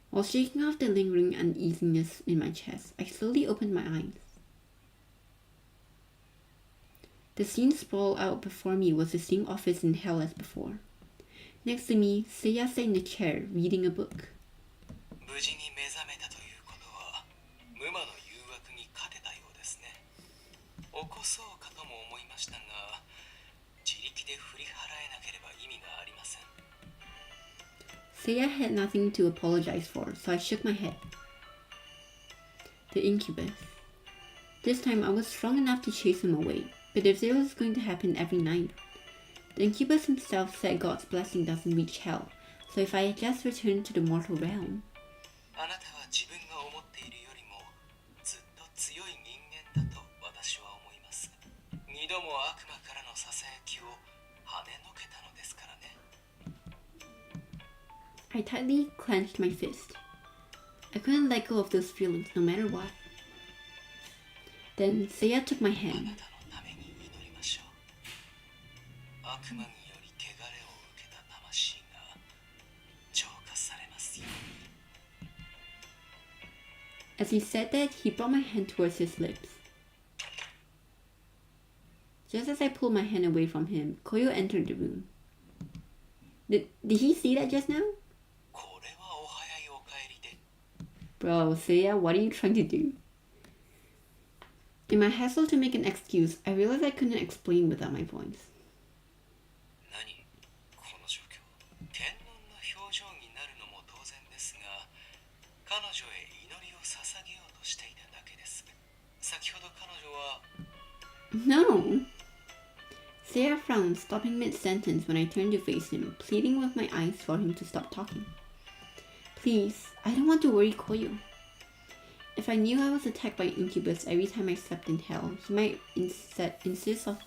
While shaking off the lingering uneasiness in my chest, I slowly opened my eyes. The scene sprawled out before me was the same office in hell as before. Next to me, Seiya sat in a chair, reading a book. 無事に目覚めたということは無魔の誘惑に勝てたようですね。起こそうかとも思いましたが自力で振り払えなければ意味がありません。 Seiya had nothing to apologize for, so I shook my head. The incubus. This time I was strong enough to chase him away, but if this was going to happen every night, the incubus himself said God's blessing doesn't reach hell, so if I had just returned to the mortal realm. あなたは自分が思っているよりもずっと強い人間だと私は思います。二度も悪魔からのささやきを跳ねのけたのですからね。 I tightly clenched my fist. I couldn't let go of those feelings no matter what. Then Seiya took my あな hand. たのために祈りましょう。悪魔により汚れを受けた魂が浄化されますように。 As he said that, he brought my hand towards his lips. Just as I pulled my hand away from him, Koyo entered the room. Did he see that just now? これはお早いお帰りで。 Bro, Seiya, what are you trying to do? In my hassle to make an excuse, I realized I couldn't explain without my voice. 何この状況。天皇の表情になるのも当然ですが、彼女へ祈りを捧げようとしていただけです。先ほど彼女は No! Seiya frowned, stopping mid-sentence when I turned to face him, pleading with my eyes for him to stop talking. Please, I don't want to worry Koyo. If I knew I was attacked by incubus every time I slept in hell, he might insist on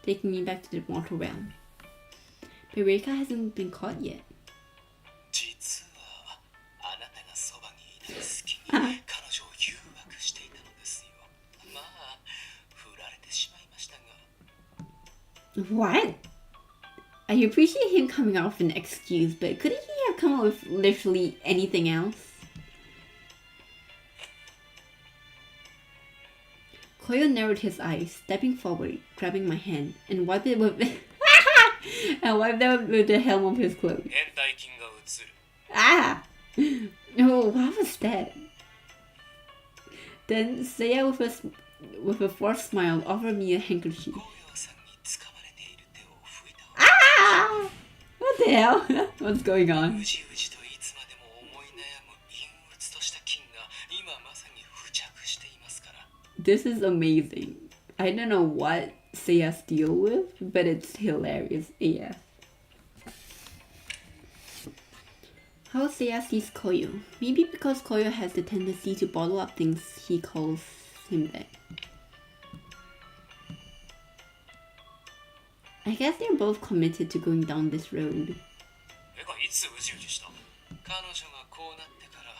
taking me back to the mortal realm. But Reika hasn't been caught yet. 実はあなたがそばにいた隙に彼女を誘惑していたのですよ。まあ振られてしまいましたが。 What? I appreciate him coming out with an excuse, but couldn't he have come up with literally anything else? Koyo narrowed his eyes, stepping forward, grabbing my hand, and wiped it with and wiped it with the helm of his cloak. 変態菌が移る。 Ah! No, what was that? Then Seiya with a forced smile offered me a handkerchief. 紅葉さんに掴まれている手を拭いた方が Ah! What the hell? What's going う on? じうじといつまでも思い悩む陰鬱とした菌が今まさに付着していますから。 This is amazing. I don't know what Seiya's deal with, but it's hilarious AF. How Seiya sees Koyo. Maybe because Koyo has the tendency to bottle up things, he calls him that. I guess they're both committed to going down this road. えがいつうじうじした？彼女がこうなってから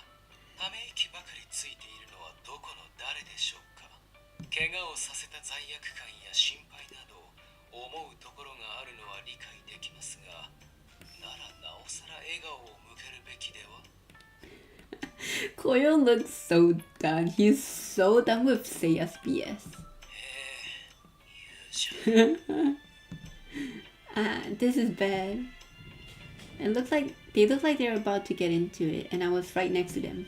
ため息ばかりついているのはどこの誰でしょうか。怪我をさせた罪悪感や心配など思うところがあるのは理解できますが、ならなおさら笑顔を向けるべきでは。 Koyo looks so done. He's so done with Seiya's BS. 言うじゃん。 This is bad. They look like they're about to get into it, and I was right next to them.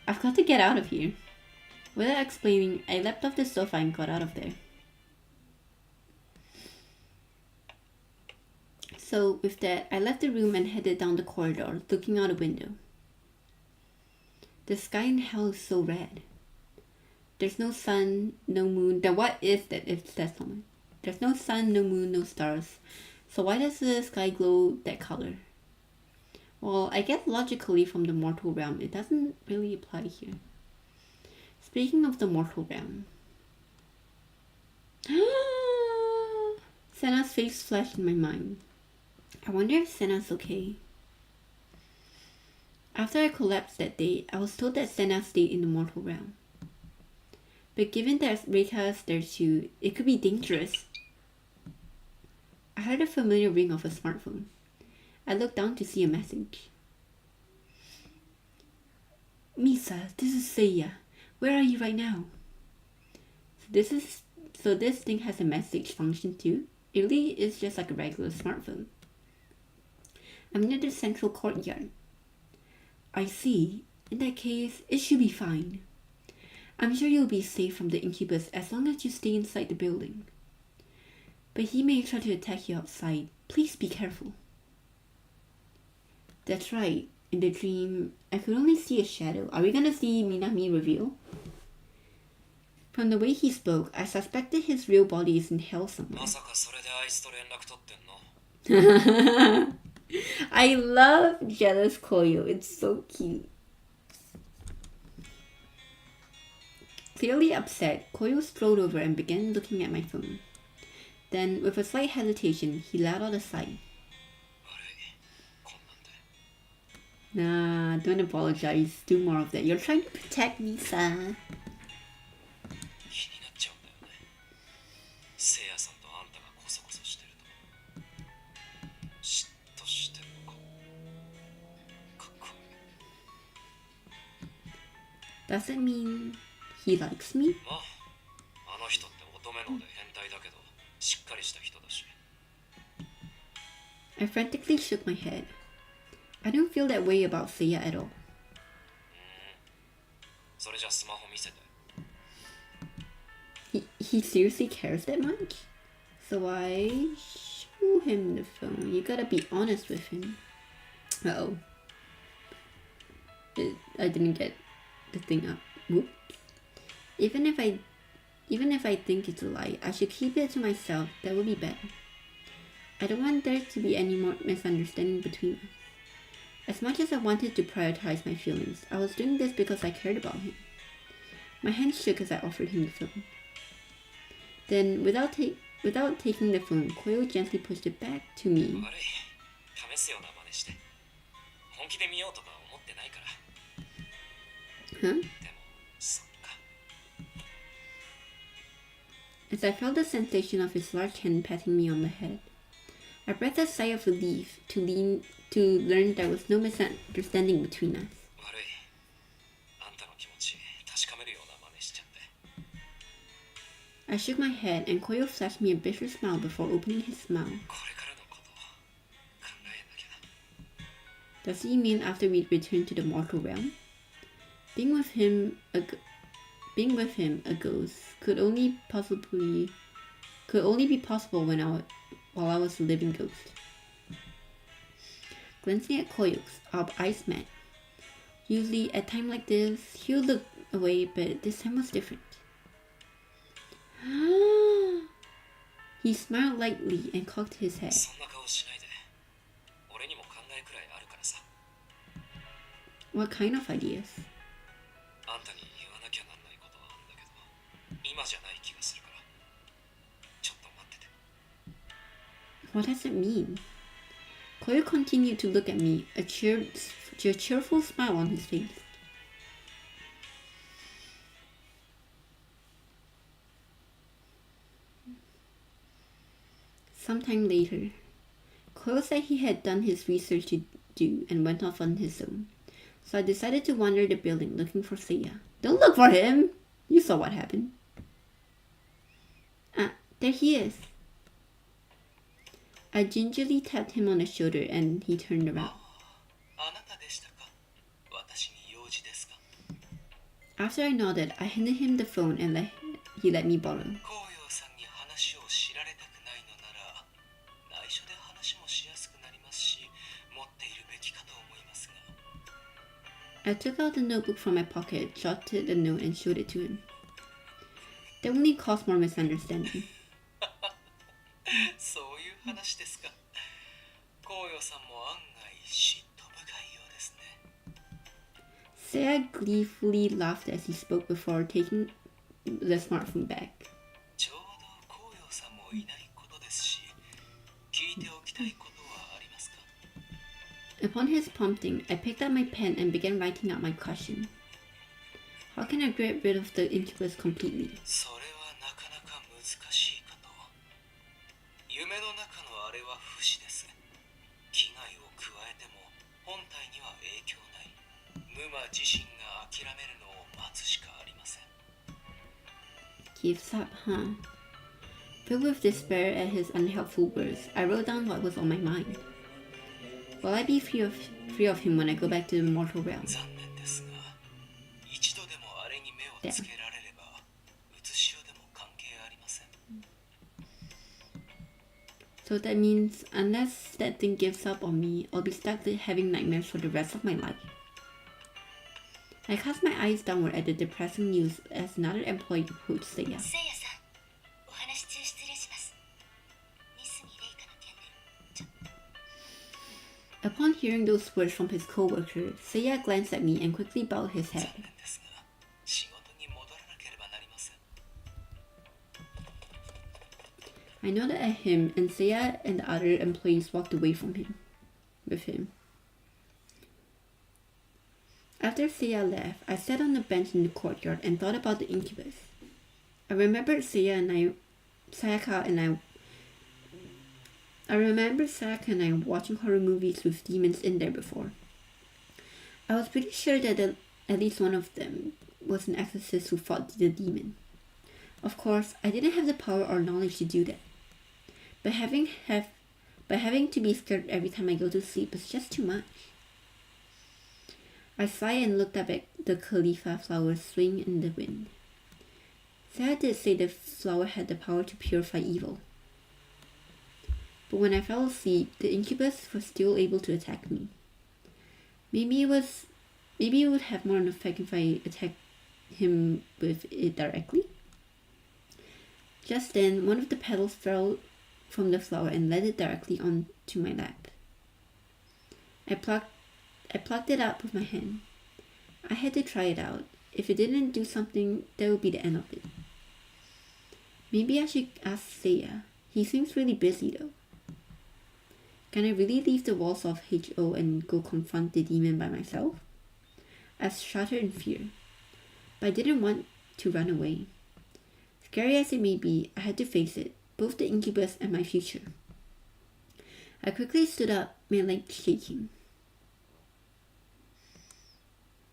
I've got to get out of here. Without explaining, I leapt off the sofa and got out of there. So with that, I left the room and headed down the corridor, looking out a window. The sky in hell is so red. There's no sun, no moon. Then what is that if that's someone? There's no sun, no moon, no stars. So why does the sky glow that color? Well, I guess logically from the mortal realm, it doesn't really apply here. Speaking of the mortal realm. Senna's face flashed in my mind. I wonder if Senna's okay. After I collapsed that day, I was told that Senna stayed in the mortal realm. But given that Reika's there too, it could be dangerous. I heard a familiar ring of a smartphone. I looked down to see a message. Misa, this is Seiya. Where are you right now? So this is so this thing has a message function too. It really is just like a regular smartphone. I'm near the central courtyard. I see. In that case, it should be fine. I'm sure you'll be safe from the incubus as long as you stay inside the building. But he may try to attack you outside. Please be careful. That's right. In the dream, I could only see a shadow. Are we gonna see Minami reveal? From the way he spoke, I suspected his real body is in hell somewhere. I love jealous Koyo. It's so cute. Clearly upset, Koyo strolled over and began looking at my phone. Then, with a slight hesitation, he let out a sigh. Nah, don't apologize. Do more of that. You're trying to protect me, sir. Does it mean he likes me? I frantically shook my head. I don't feel that way about Seiya at all. He seriously cares that much? So I show him the phone. You gotta be honest with him. Uh-oh. I didn't get the thing up. Whoops. Even if I think it's a lie, I should keep it to myself. That would be better. I don't want there to be any more misunderstanding between us. As much as I wanted to prioritize my feelings, I was doing this because I cared about him. My hand shook as I offered him the phone. Then, without taking the phone, Koyo gently pushed it back to me. Huh? As I felt the sensation of his large hand patting me on the head, I breathed a sigh of relief to learn there was no misunderstanding between us. I shook my head and Koyo flashed me a bitter smile before opening his mouth. Does he mean after we return to the mortal realm? Being with him, a ghost, could only be possible while I was a living ghost. Glancing at Koyo, our eyes met. Usually, at time like this, he would look away, but this time was different. He smiled lightly and cocked his head. What kind of ideas? What does it mean? Koyo continued to look at me, a cheerful smile on his face. Sometime later, Koyo said he had done his research to do and went off on his own. So I decided to wander the building looking for Seiya. Don't look for him! You saw what happened. Ah, there he is. I gingerly tapped him on the shoulder and he turned around. After I nodded, I handed him the phone and he let me borrow. I took out the notebook from my pocket, jotted a note and showed it to him. That only caused more misunderstanding. Seiya gleefully laughed as he spoke before taking the smartphone back. Upon his prompting, I picked up my pen and began writing out my question. How can I get rid of the incubus completely? Gives up, huh? Filled with despair at his unhelpful words, I wrote down what was on my mind. Will I be free of him when I go back to the mortal realm? 残念ですが、一度でもあれに目をつけられれば、うつしおでも関係ありません。So that means, unless that thing gives up on me, I'll be stuck having nightmares for the rest of my life. I cast my eyes downward at the depressing news as another employee approached Seiya. せいやさん、お話中失礼します。ミスにレイカの件で、ちょっと。 Upon hearing those words from his co-worker, Seiya glanced at me and quickly bowed his head. 残念ですが、仕事に戻らなければなりません。 I nodded at him, and Seiya and the other employees walked away with him. After Seiya left, I sat on the bench in the courtyard and thought about the incubus. I remembered Sayaka and I watching horror movies with demons in there before. I was pretty sure that at least one of them was an exorcist who fought the demon. Of course, I didn't have the power or knowledge to do that. But having to be scared every time I go to sleep is just too much. I sighed and looked up at the Khalifa flower swaying in the wind. Sarah did say the flower had the power to purify evil. But when I fell asleep, the incubus was still able to attack me. Maybe it would have more an effect if I attacked him with it directly. Just then, one of the petals fell from the flower and landed directly onto my lap. I plucked it up with my hand. I had to try it out. If it didn't do something, that would be the end of it. Maybe I should ask Seiya. He seems really busy though. Can I really leave the walls of HO and go confront the demon by myself? I shuddered in fear, but I didn't want to run away. Scary as it may be, I had to face it, both the incubus and my future. I quickly stood up, my legs shaking.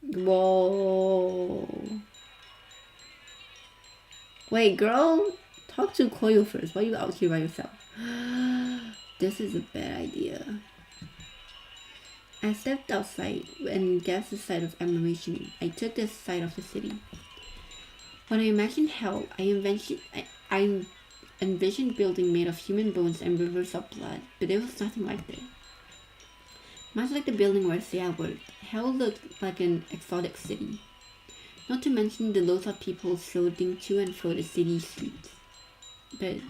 Whoa. Wait, girl, talk to Koyo first. Why are you out here by yourself? This is a bad idea. I stepped outside and gasped a sigh of admiration. I took the sight of the city. When I imagined hell, I envisioned building made of human bones and rivers of blood, but there was nothing like that. Much like the building where Seiya worked, hell looked like an exotic city. Not to mention the loads of people floating to and fro the city streets. But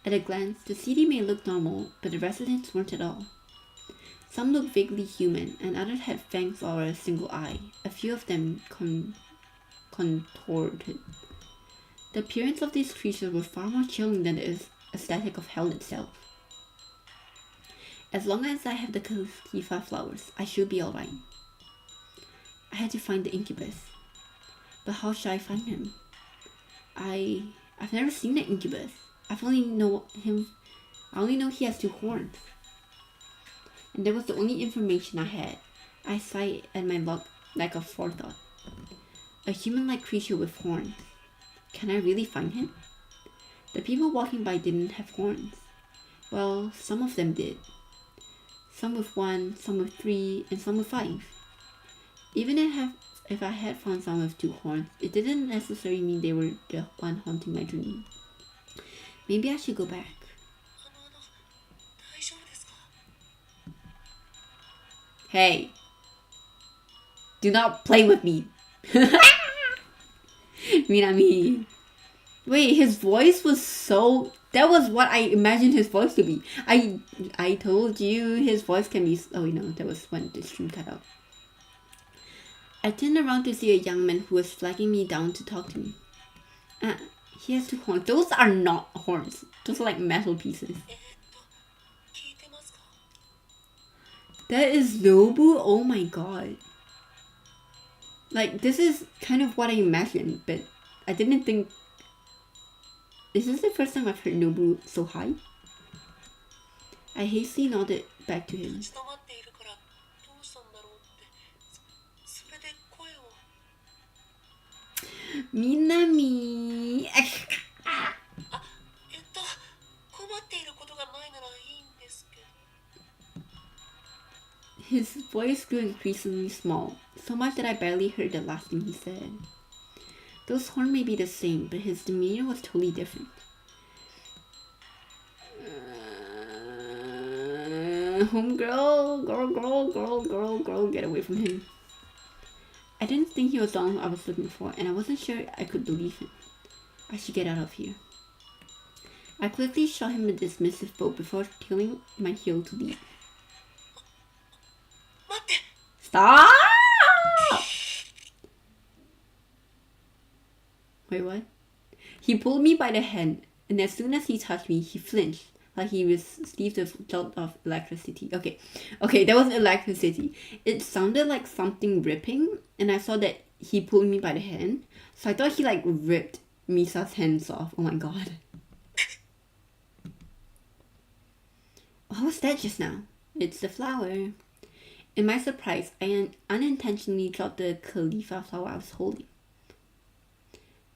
at a glance, the city may look normal, but the residents weren't at all. Some looked vaguely human, and others had fangs or a single eye, a few of them contorted. The appearance of these creatures was far more chilling than the aesthetic of hell itself. As long as I have the Khalifa flowers, I should be alright. I had to find the incubus. But how should I find him? I've never seen the incubus. I only know he has 2 horns. And that was the only information I had. I sighed at my lack of forethought. A human-like creature with horns. Can I really find him? The people walking by didn't have horns. Well, some of them did. Some with 1, some with 3, and some with 5. Even if I had found some with 2 horns, it didn't necessarily mean they were the one haunting my dream. Maybe I should go back. Hey! Do not play with me! Minami. Wait, his voice was so... That was what I imagined his voice to be. I told you his voice can be... Oh, no, that was when the stream cut out. I turned around to see a young man who was flagging me down to talk to me. He has 2 horns. Those are not horns. Those are like metal pieces. That is Nobu? Oh my god. Like, this is kind of what I imagined, but I didn't think... Is this the first time I've heard Nobu so high? I hastily nodded back to him. Minami! His voice grew increasingly small, so much that I barely heard the last thing he said. Those horns may be the same, but his demeanor was totally different. Homegirl, girl, get away from him. I didn't think he was the one I was looking for, and I wasn't sure I could believe him. I should get out of here. I quickly shot him a dismissive bow before telling my heel to leave. Stop! Wait, what? He pulled me by the hand, and as soon as he touched me, he flinched, like he received a jolt of electricity. Okay, that was electricity. It sounded like something ripping, and I saw that he pulled me by the hand, so I thought he like ripped Misa's hands off. Oh my god. What was that just now? It's the flower. In my surprise, I unintentionally dropped the Khalifa flower I was holding.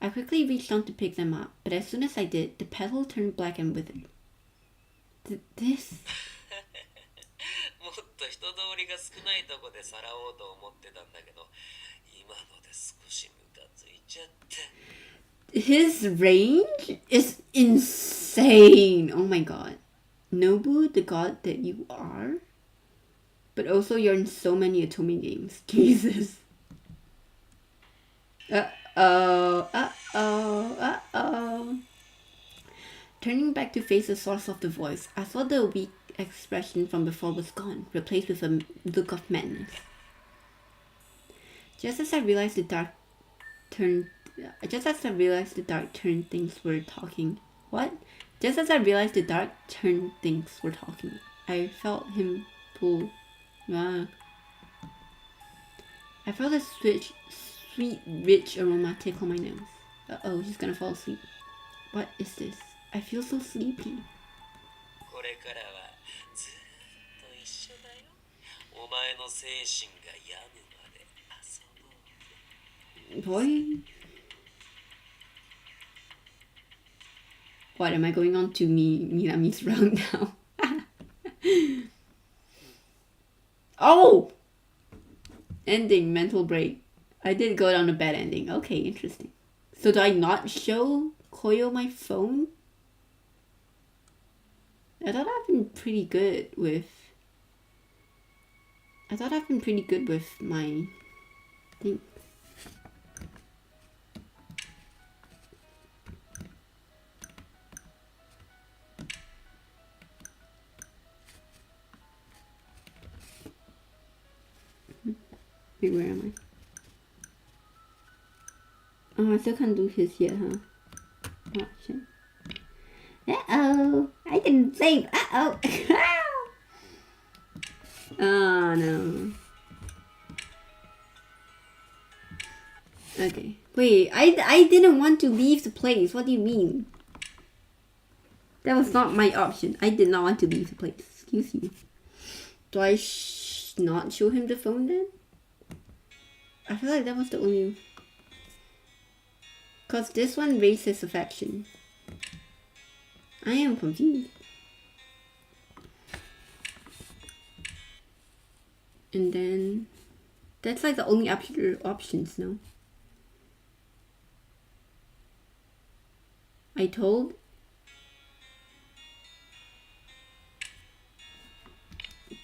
I quickly reached down to pick them up, but as soon as I did, the petal turned black and withered. This... もっと人通りが少ないとこでさらおうと思ってたんだけど、今ので少しムカついちゃって。 His range is insane! Oh my god. Nobu, the god that you are? But also you're in so many Otome games. Jesus. Uh-oh. Turning back to face the source of the voice, I saw the weak expression from before was gone, replaced with a look of madness. Just as I realized the dark turned things were talking. What? Just as I realized the dark turned things were talking, I felt him pull. I felt a sweet, rich aroma tickle my nose. Uh-oh, he's gonna fall asleep. What is this? I feel so sleepy. これからはずっと一緒だよ。お前の精神が病むまで遊ぼう。 Boy? What, am I going on to Minami's round now? Oh! Ending, mental break. I did go down a bad ending. Okay, interesting. So do I not show Koyo my phone? I thought I've been pretty good with my thing. Wait, where am I? Oh, I still can't do his yet, huh? Oh, shit. Uh-oh! I didn't save! Uh-oh! Oh, no. Okay. Wait, I didn't want to leave the place. What do you mean? That was not my option. I did not want to leave the place. Excuse me. Do I not show him the phone then? I feel like that was the only... Cause this one raised his affection. I am confused. And then... That's like the only options, no? I told...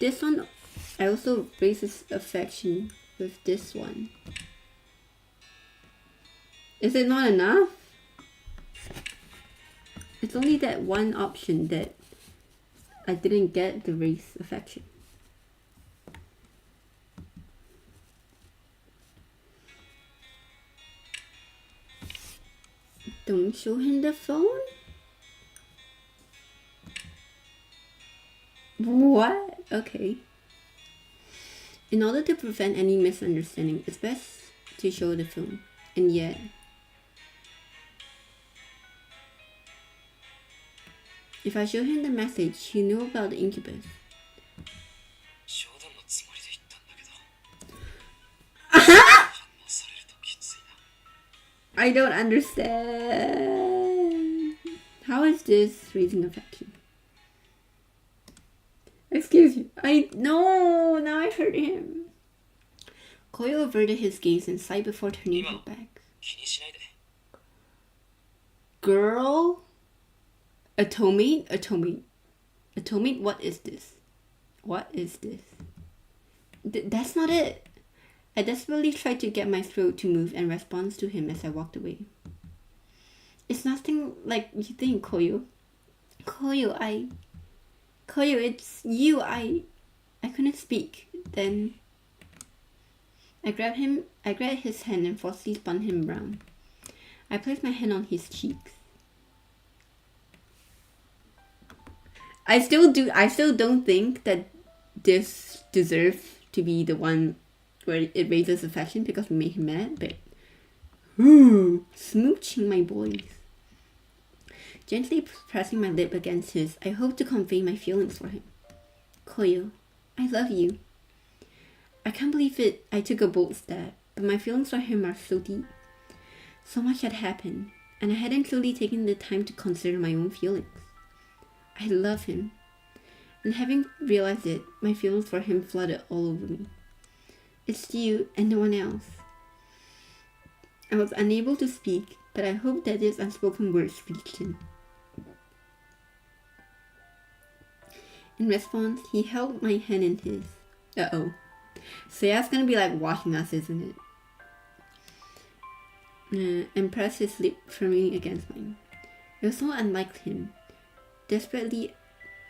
This one, I also raised his affection with this one. Is it not enough? It's only that one option that I didn't get the raise affection. Don't show him the phone? What? Okay. In order to prevent any misunderstanding, it's best to show the phone. And yet... If I show him the message, he knew about the incubus. I don't understand. How is this raising affection? Excuse you. Now I hurt him. Koyo averted his gaze and sighed before turning her back. 気にしないで。 Girl? Atomate? What is this? What is this? That's not it. I desperately tried to get my throat to move in response to him as I walked away. It's nothing like you think, Koyo. Koyo, it's you. I couldn't speak. Then I grabbed his hand and forcefully spun him around. I placed my hand on his cheeks. I still don't think that this deserves to be the one where it raises affection because we made him mad, but smooching my boys. Gently pressing my lip against his, I hope to convey my feelings for him. Koyo, I love you. I can't believe it. I took a bold step, but my feelings for him are so deep. So much had happened, and I hadn't truly taken the time to consider my own feelings. I love him, and having realized it, my feelings for him flooded all over me. It's you and no one else. I was unable to speak, but I hoped that these unspoken words reached him. In response, he held my hand in his. Uh-oh. So yeah, it's gonna be like watching us, isn't it? And pressed his lip firmly against mine. It was so unlike him. Desperately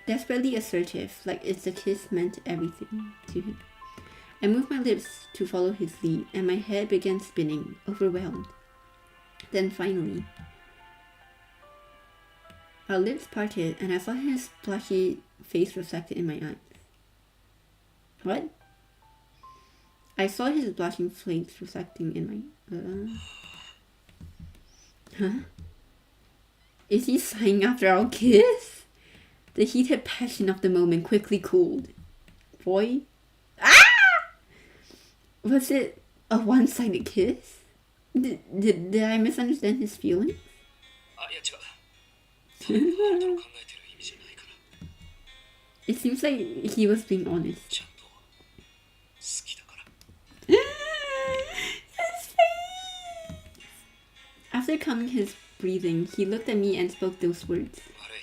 assertive, like it's a kiss meant everything to him. I moved my lips to follow his lead, and my head began spinning, overwhelmed. Then finally, our lips parted, and I saw his blushy face reflected in my eyes. What? I saw his blushing face reflecting in my... Huh? Is he sighing after our kiss? The heated passion of the moment quickly cooled. Boy? Ah! Was it a one-sided kiss? Did I misunderstand his feelings? あ、いや違う。それはあなたの考えてる意味じゃないから。 It seems like he was being honest. ちゃんと好きだから。 His face! After calming his breathing, he looked at me and spoke those words. 悪い。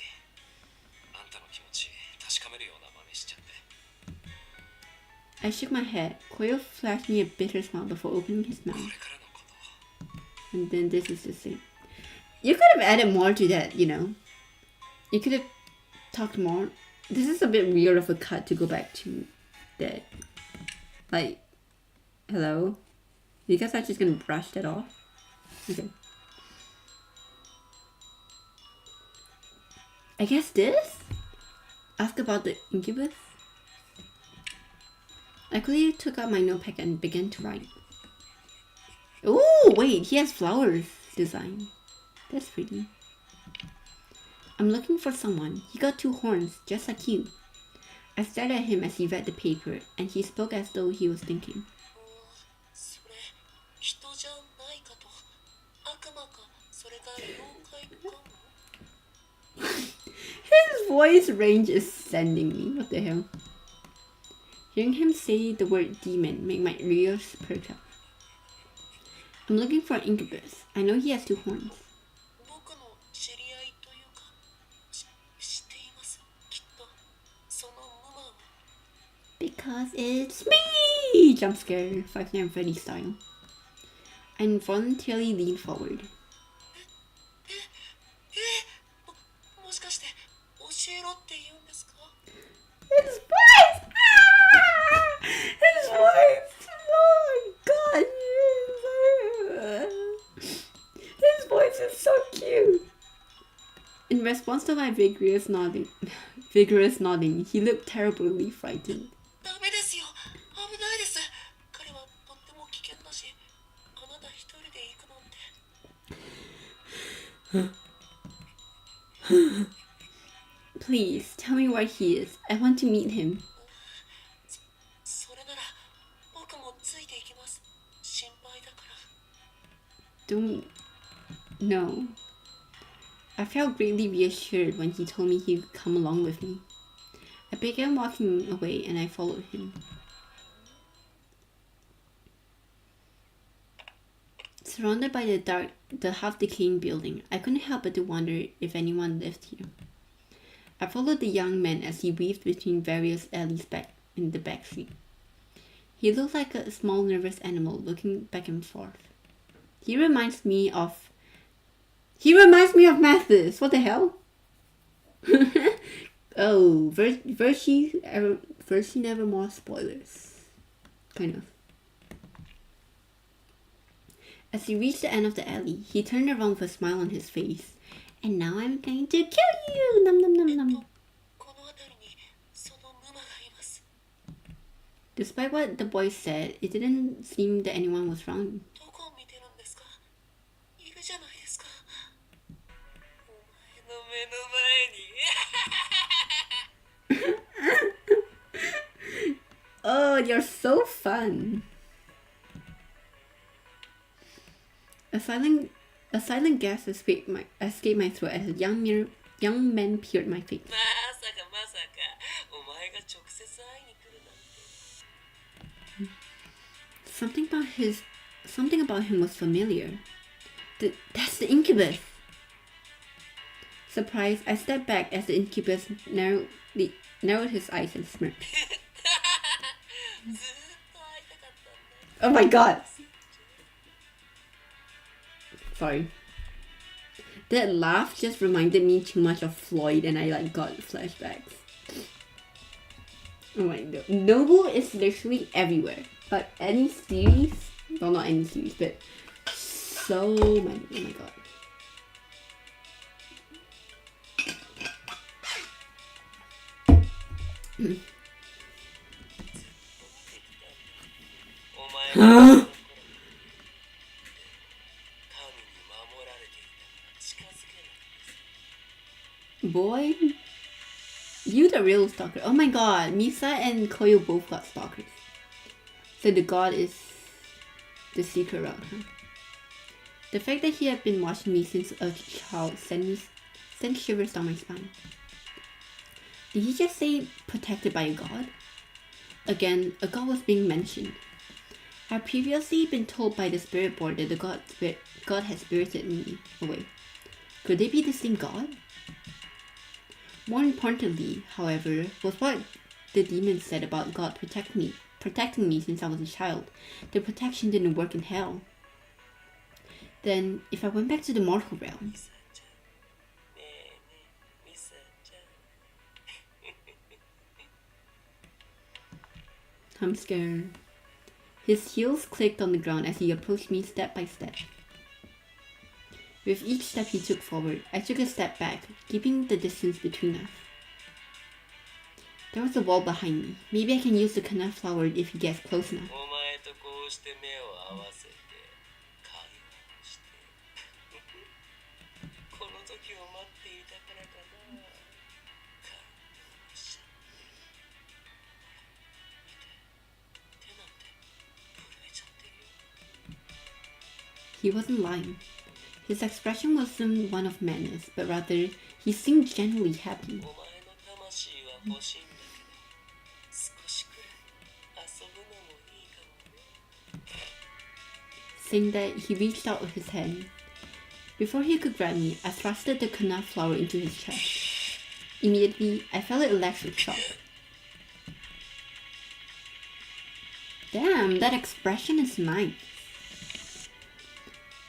あんたの気持ち確かめるような真似しちゃって。 I shook my head. Koyo flashed me a bitter smile before opening his これ mouth. からのこと。 And then this is the same. You could have added more to that, you know. You could have talked more. This is a bit weird of a cut to go back to that. Like, hello? You guys are just gonna brush that off? Okay. I guess this? Ask about the incubus? I quickly took out my notepad and began to write. Oh, wait, he has flowers design. That's pretty. I'm looking for someone. He got 2 horns, just like you. I stared at him as he read the paper, and he spoke as though he was thinking. それ人じゃないかと。悪魔かそれが妖怪かも。 His voice range is sending me. What the hell? Hearing him say the word demon made my ears perk up. I'm looking for an incubus. I know he has 2 horns. 僕の知り合いというか、知っています。きっとその無魔を。 Because it's me! Jump scare, Five Nights at Freddy's style. I involuntarily leaned forward. もしかして教えろって言うんですか？ His voice! Ah! His voice! Oh my god! His voice is so cute! In response to my vigorous nodding, he looked terribly frightened. ダメですよ。危ないです。彼はとっても危険だし、あなた一人で行くなんて。 Please, tell me where he is. I want to meet him. それなら僕もついていきます。心配だから。 Don't... No. I felt greatly reassured when he told me he would come along with me. I began walking away and I followed him. Surrounded by the half-decaying building, I couldn't help but to wonder if anyone lived here. I followed the young man as he weaved between various alleys back in the back street. He looked like a small nervous animal looking back and forth. He reminds me of Mathis. What the hell? Oh, Versi Nevermore spoilers. Kind of. As he reached the end of the alley, he turned around with a smile on his face. And now I'm going to kill you! Nom nom nom nom. Despite what the boy said, it didn't seem that anyone was around. Oh, you're so fun. A silent gasp escaped my throat as a young man peered my face. Something about him was familiar. That's the incubus. Surprised, I stepped back as the incubus narrowed his eyes and smirked. Oh my god! Sorry. That laugh just reminded me too much of Floyd and I got flashbacks. Oh my god. Noble is literally everywhere. But any series, well not any series, but so many. Oh my god. Huh? Boy, you the real stalker. Oh my god, Misa and Koyo both got stalkers. So the god is the secret route, huh? The fact that he had been watching me since a child sent shivers down my spine. Did he just say protected by a god? Again, a god was being mentioned. I had previously been told by the spirit board that the god had spirited me away. Could they be the same god? More importantly, however, was what the demon said about God protecting me since I was a child. The protection didn't work in hell. Then, if I went back to the mortal realm, I'm scared. His heels clicked on the ground as he approached me step by step. With each step he took forward, I took a step back, keeping the distance between us. There was a wall behind me. Maybe I can use the kana flower if he gets close enough. He wasn't lying. His expression wasn't one of madness, but rather he seemed genuinely happy. Saying that, he reached out with his hand. Before he could grab me, I thrusted the kana flower into his chest. Immediately, I felt an electric shock. Damn, that expression is nice.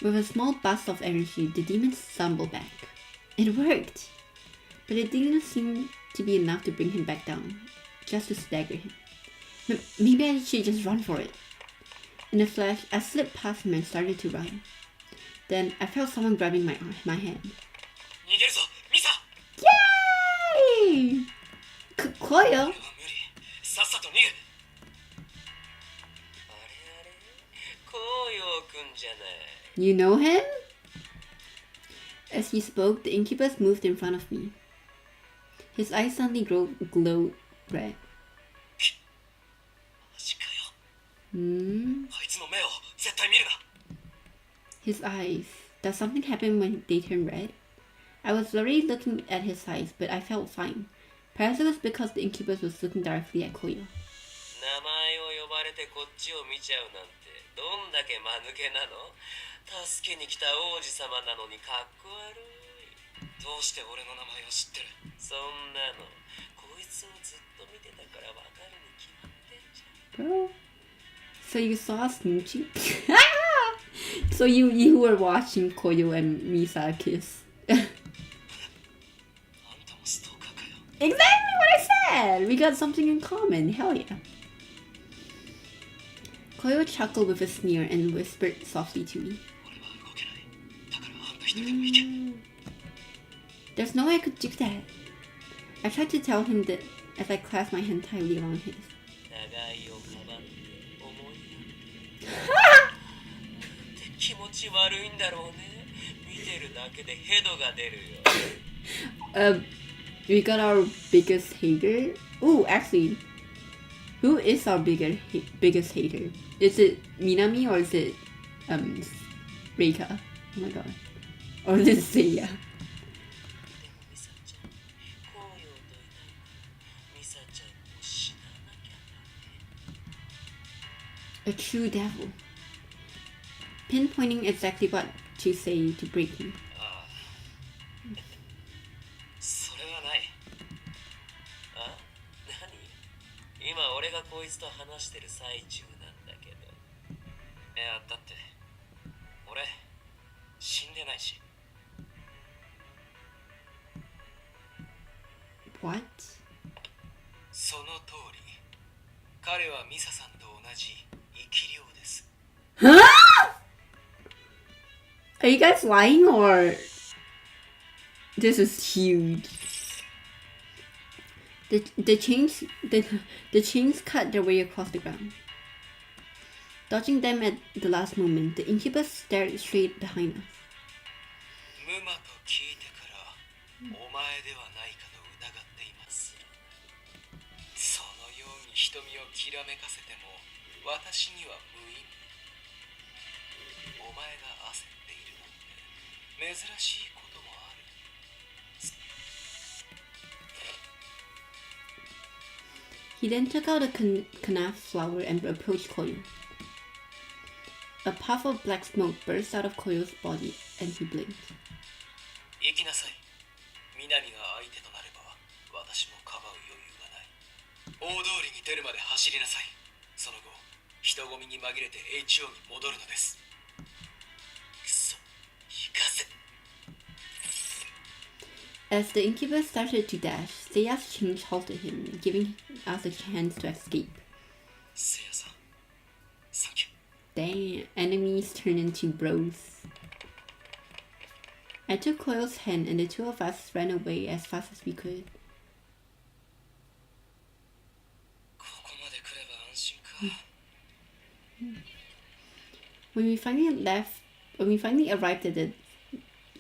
With a small burst of energy, the demon stumbled back. It worked! But it didn't seem to be enough to bring him back down, just to stagger him. Maybe I should just run for it. In a flash, I slipped past him and started to run. Then, I felt someone grabbing my hand. Yay! Koyo! You know him? As he spoke, the incubus moved in front of me. His eyes suddenly glowed red. His eyes. Does something happen when they turn red? I was already looking at his eyes, but I felt fine. Perhaps it was because the incubus was looking directly at Koyo. 名前を呼ばれてこっちを見ちゃうなんてどんだけ間抜けなの。助けに来た王子様なのにかっこ悪い。どうして俺の名前を知ってる。そんなのこいつをずっと見てたからわかるに決まってんじゃん。 Girl. So you saw Snoochie? So you were watching Koyo and Misa kiss. あんたもストーカーかよ。 Exactly what I said! We got something in common. Hell yeah. Koyo chuckled with a sneer and whispered softly to me. 俺は動けない。だからあんた一人でも行け。 There's no way I could do that. I tried to tell him that as I clasped my hand tightly around his. 長いをかばん思いやって気持ち悪いんだろうね。見てるだけでヘドが出るよ。We got our biggest hater. Ooh, actually, who is our biggest hater? Is it Minami or is it Reika? Oh my god. Or is it Seiya? でもミサちゃん、紅葉といないからミサちゃんも死ななきゃだね。 A true devil. Pinpointing exactly what to say to break him. ああ、それはない。あ、何？今俺がこいつと話してる最中なんだけど。いや、だって俺死んでないし。 What? その通り。彼はミサさんと同じ生き量です。 Huh? Are you guys lying or this is huge? The chains cut their way across the ground. Dodging them at the last moment, the incubus stared straight behind us. ムマと聞いてからお前ではないかと疑っています。そのように瞳をきらめかせても私には無意味。お前が焦っているなんて珍しいこともある。 He then took out a kanaf flower and approached Koyo. A puff of black smoke burst out of Koyo's body and he blinked. 行きなさい。南が相手となれば私もかばう余裕がない。大通りに出るまで走りなさい。その後人混みに紛れて HO に戻るのです。くそ、行かせ。 As the incubus started to dash, Seiya's change halted him, giving us a chance to escape. せいやさん、サンキュー。 Dang, enemies turned into bros. I took Koyo's hand and the two of us ran away as fast as we could. ここまで来れば安心か。 When we finally arrived at the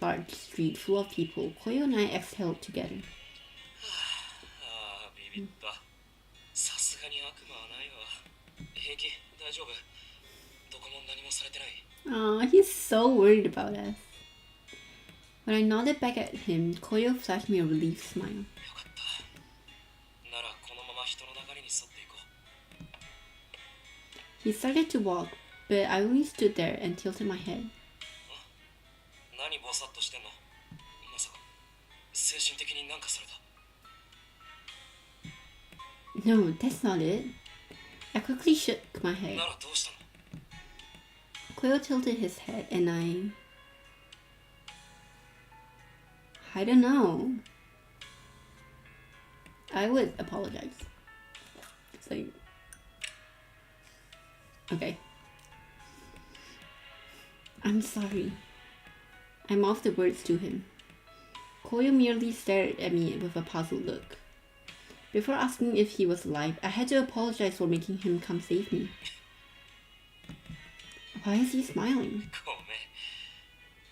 large street full of people, Koyo and I exhaled together. ああ、ビビった。さすがに悪魔はないわ。平気、大丈夫。どこも何もされてない。 Aw, he's so worried about us. When I nodded back at him, Koyo flashed me a relieved smile. よかった。ならこのまま人の流れに沿っていこう。 He started to walk, but I only stood there and tilted my head. 何ぼさっとしてんの。まさか精神的になんかされた。 No, that's not it. I quickly shook my head. ならどうしたの。 Koyo tilted his head and I don't know. I would apologize. It's like... Okay. I'm sorry. I mouthed the words to him. Koyo merely stared at me with a puzzled look. Before asking if he was alive, I had to apologize for making him come save me. Why is he smiling? ごめん。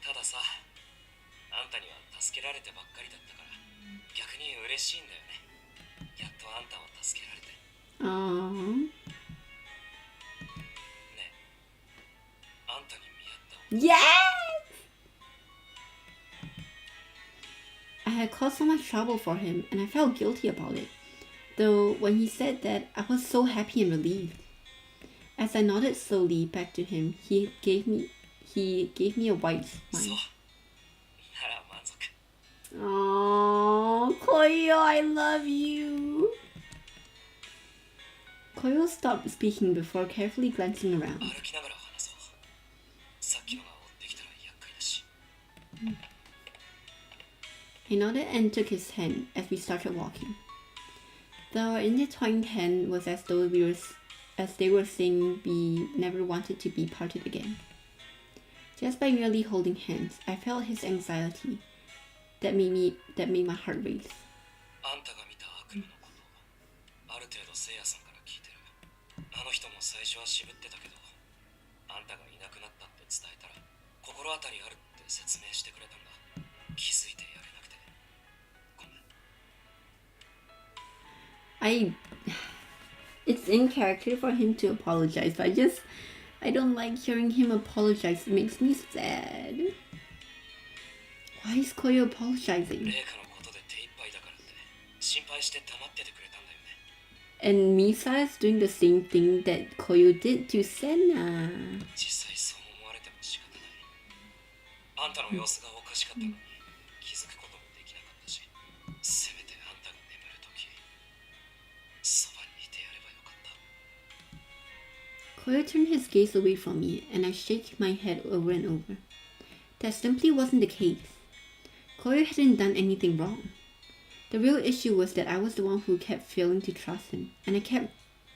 たださ、あんたには助けられてばっかりだったから逆に嬉しいんだよね。やっとあんたを助けられて。 Aww. ねえ、あんたに見合った。 Yes! I had caused so much trouble for him, and I felt guilty about it. Though when he said that, I was so happy and relieved. As I nodded slowly back to him, he gave me a wide そう smile. なら満足 Oh, Koyo, I love you. Koyo stopped speaking before carefully glancing around. 歩きながら話そうさっきのが追ってきたら厄介だし He nodded and took his hand as we started walking. The intertwined hand was as though they were saying we never wanted to be parted again. Just by merely holding hands, I felt his anxiety. That made my heart race. あんたが見た悪夢のことある程度せいやさんから聞いてるあの人も最初は渋ってたけどあんたがいなくなったって伝えたら心当たりあるって説明してくれたんだ気づいてやれなくてごめん It's in character for him to apologize, but I don't like hearing him apologize. It makes me sad. Why is Koyo apologizing? 麗華のことで手一杯だからって心配して黙っててくれたんだよね And Misa is doing the same thing that Koyo did to Senna. 実際そう思われても仕方ないあんたの様子がおかしかったのに気づくこともできなかったしせめてあんたが眠るときそばにいてやればよかった Koyo turned his gaze away from me, and I shook my head over and over. That simply wasn't the case. Koyo hadn't done anything wrong. The real issue was that I was the one who kept failing to trust him, and I kept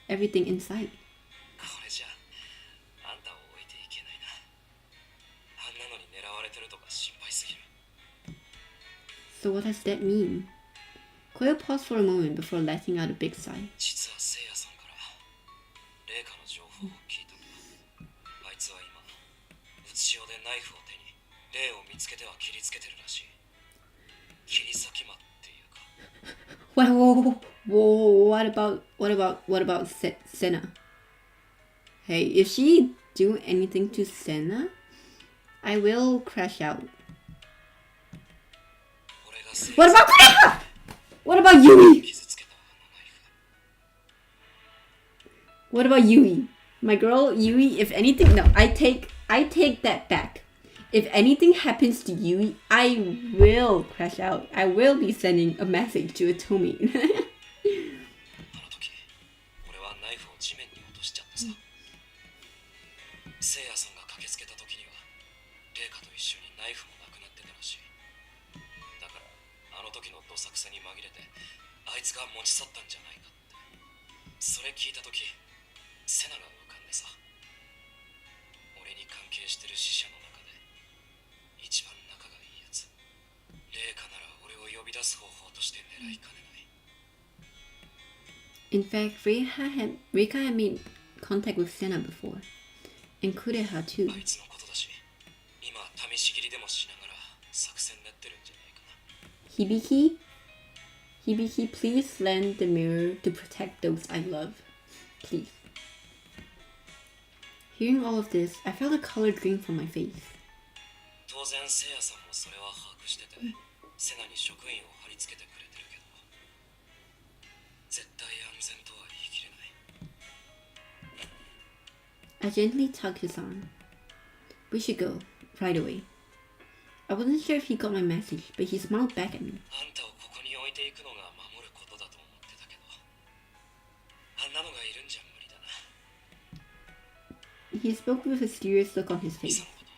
everything inside. これじゃあんたを置いていけないなあんなのに狙われてるとか心配すぎる So what does that mean? Koyo paused for a moment before letting out a big sigh. 実はせいやさんから麗華の情報を聞いたんだあいつは今うつしおでナイフを手に麗を見つけては切りつけてるらしい切り裂き魔っていうか What about Senna? Hey, if she do anything to Senna, I will crash out. 俺がせいや What about Korea? What about Yui? 傷つけたあのナイフ What about Yui? My girl Yui, if anything, no, I take that back. If anything happens to Yui, I will crash out. I will be sending a message to Atomi. あの時俺はナイフを地面に落としちゃってさせいやさんが駆けつけた時には麗華と一緒にナイフもなくなってたらしいだからあの時のどさくさに紛れてあいつが持ち去ったんじゃないかってそれ聞いた時セナが浮かんでさ俺に関係してる死者の中で一番仲がいいやつ麗華なら俺を呼び出す方法として狙いかねない In fact, Reika had made contact with Senna before, and Kureha too. あいつのことだし今試し切りでもしながら作戦練ってるんじゃないかな Hibiki, please lend the mirror to protect those I love. Please. Hearing all of this, I felt a color drain from my face. 当然せいやさんもそれは把握しててセナに職員を貼り付けてくれてるけど絶対安全とは言い切れない I gently tugged his arm. We should go, right away. I wasn't sure if he got my message, but he smiled back at me. あんたをここに置いていくのが守ることだと思ってたけどあんなのがいるんじゃ無理だな He spoke with a serious look on his ミ face. サのこと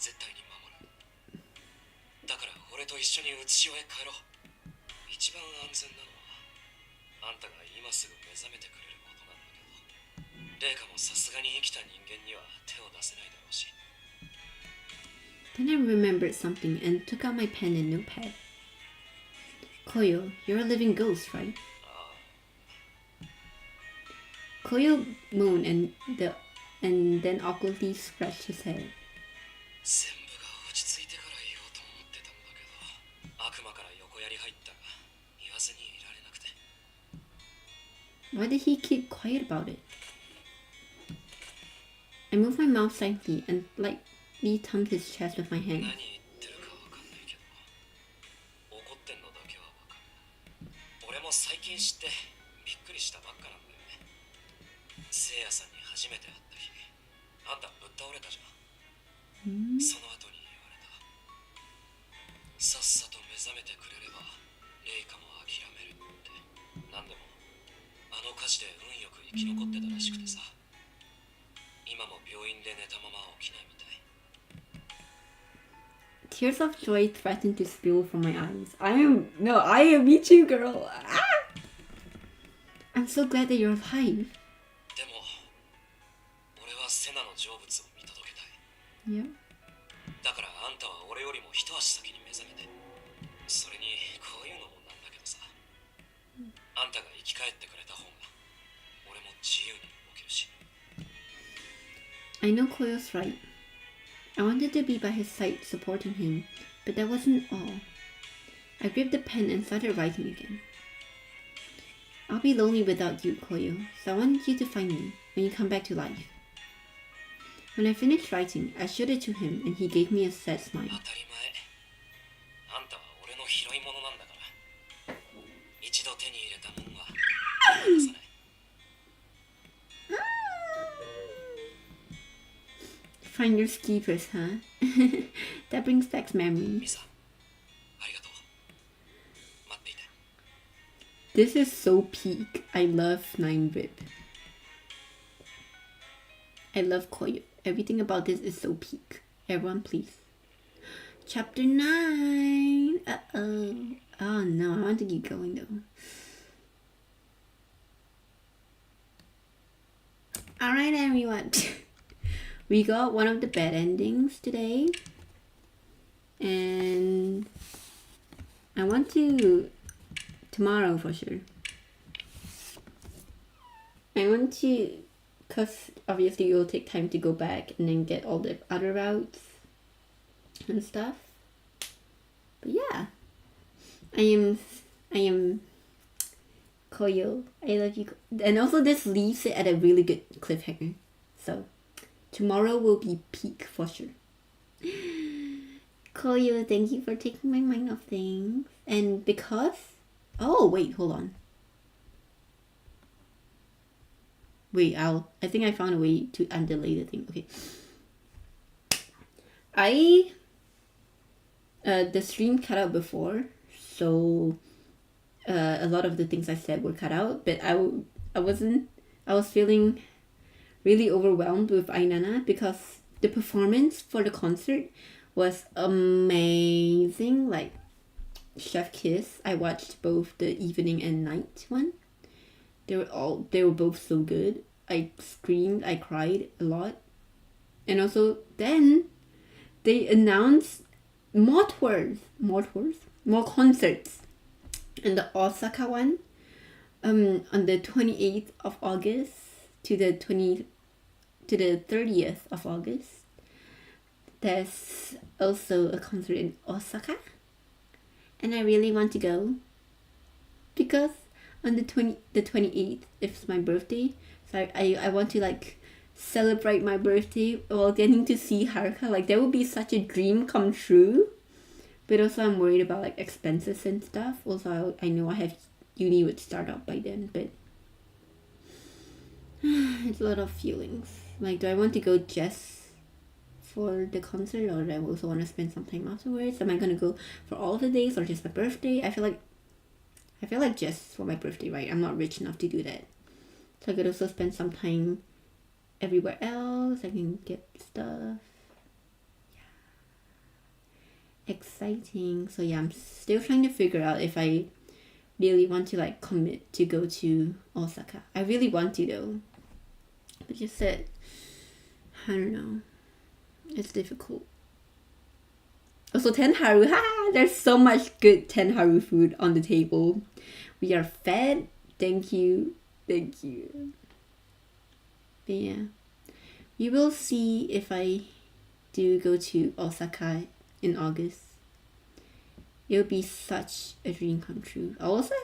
絶対に守るだから俺と一緒にうつしおへ帰ろう一番安全なのはあんたが今すぐ目覚めてくれることなんだけど麗華もさすがに生きた人間には手を出せないだろうし Then I remembered something and took out my pen and notepad. Koyo, you're a living ghost, right? Koyo moaned and then awkwardly scratched his head. 全部が落ち着いてから言おうと思ってたんだけど悪魔から横やり入ったら言わずにいられなくて Why did he keep quiet about it? I moved my mouth slightly and lightly thumped his chest with my 何言 hand. ってるかわかんないけど怒ってあった日、あんたぶっ倒れたじゃん。その後に言われた。さっさと目覚めてくれればレイカも諦めるって。なんでもあの火事で運よく生き残ってたらしくてさ、今も病院で寝たまま起きないみたい。 Tears of joy threatened to spill from my eyes. I am me too, girl. I'm so glad that you're alive. でも俺はセナの成仏を見届けたい。 Yeah. だからあんたは俺よりも一足先に目覚めて。それにこういうのもなんだけどさ、あんたが生き返ってくれた方が俺も自由に動けるし。 I know Koyo's right. I wanted to be by his side, supporting him, but that wasn't all. I gripped the pen and started writing again. I'll be lonely without you, Koyo, so I want you to find me when you come back to life. When I finished writing, I showed it to him and he gave me a sad smile. 当たり前。あんたは俺の拾い物なんだから。一度手に入れたもんは離さない。 Finders keepers, huh? That brings back memories. ミサ、ありがとう。待っていて。 This is so peak. I love 9-Rip. I love Koyo. Everything about this is so peak. Everyone, please. Chapter 9. Uh-oh. Oh no, I want to keep going though. Alright, everyone. We got one of the bad endings today. And I want to... tomorrow for sure. I want to... because obviously it will take time to go back and then get all the other routes and stuff. But yeah. I am Koyo. I love you. And also this leaves it at a really good cliffhanger. So tomorrow will be peak for sure. Koyo, thank you for taking my mind off things. And because... oh, wait, hold on. Wait, I think I found a way to undelay the thing. Okay. The stream cut out before, so a lot of the things I said were cut out, but I was feeling really overwhelmed with Ainana because the performance for the concert was amazing. Like Chef Kiss, I watched both the evening and night one. They were both so good. I screamed, I cried a lot. And also then they announced more concerts. And the Osaka one on the 28th of August to the 30th of August. There's also a concert in Osaka. And I really want to go because on the 28th it's my birthday, so I want to like celebrate my birthday while getting to see Haruka. Like that would be such a dream come true. But also I'm worried about like expenses and stuff. Also I know I have uni would start up by then, but it's a lot of feelings. Like, do I want to go just for the concert, or do I also want to spend some time afterwards? Am I gonna go for all the days or just my birthday? I feel like just for my birthday, right? I'm not rich enough to do that. So I could also spend some time everywhere else. I can get stuff. Yeah. Exciting. So yeah, I'm still trying to figure out if I really want to like commit to go to Osaka. I really want to though. But just said, I don't know. It's difficult. Also Tenharu, there's so much good Tenharu food on the table. We are fed. Thank you. But yeah, we will see if I do go to Osaka in August. It'll be such a dream come true. I also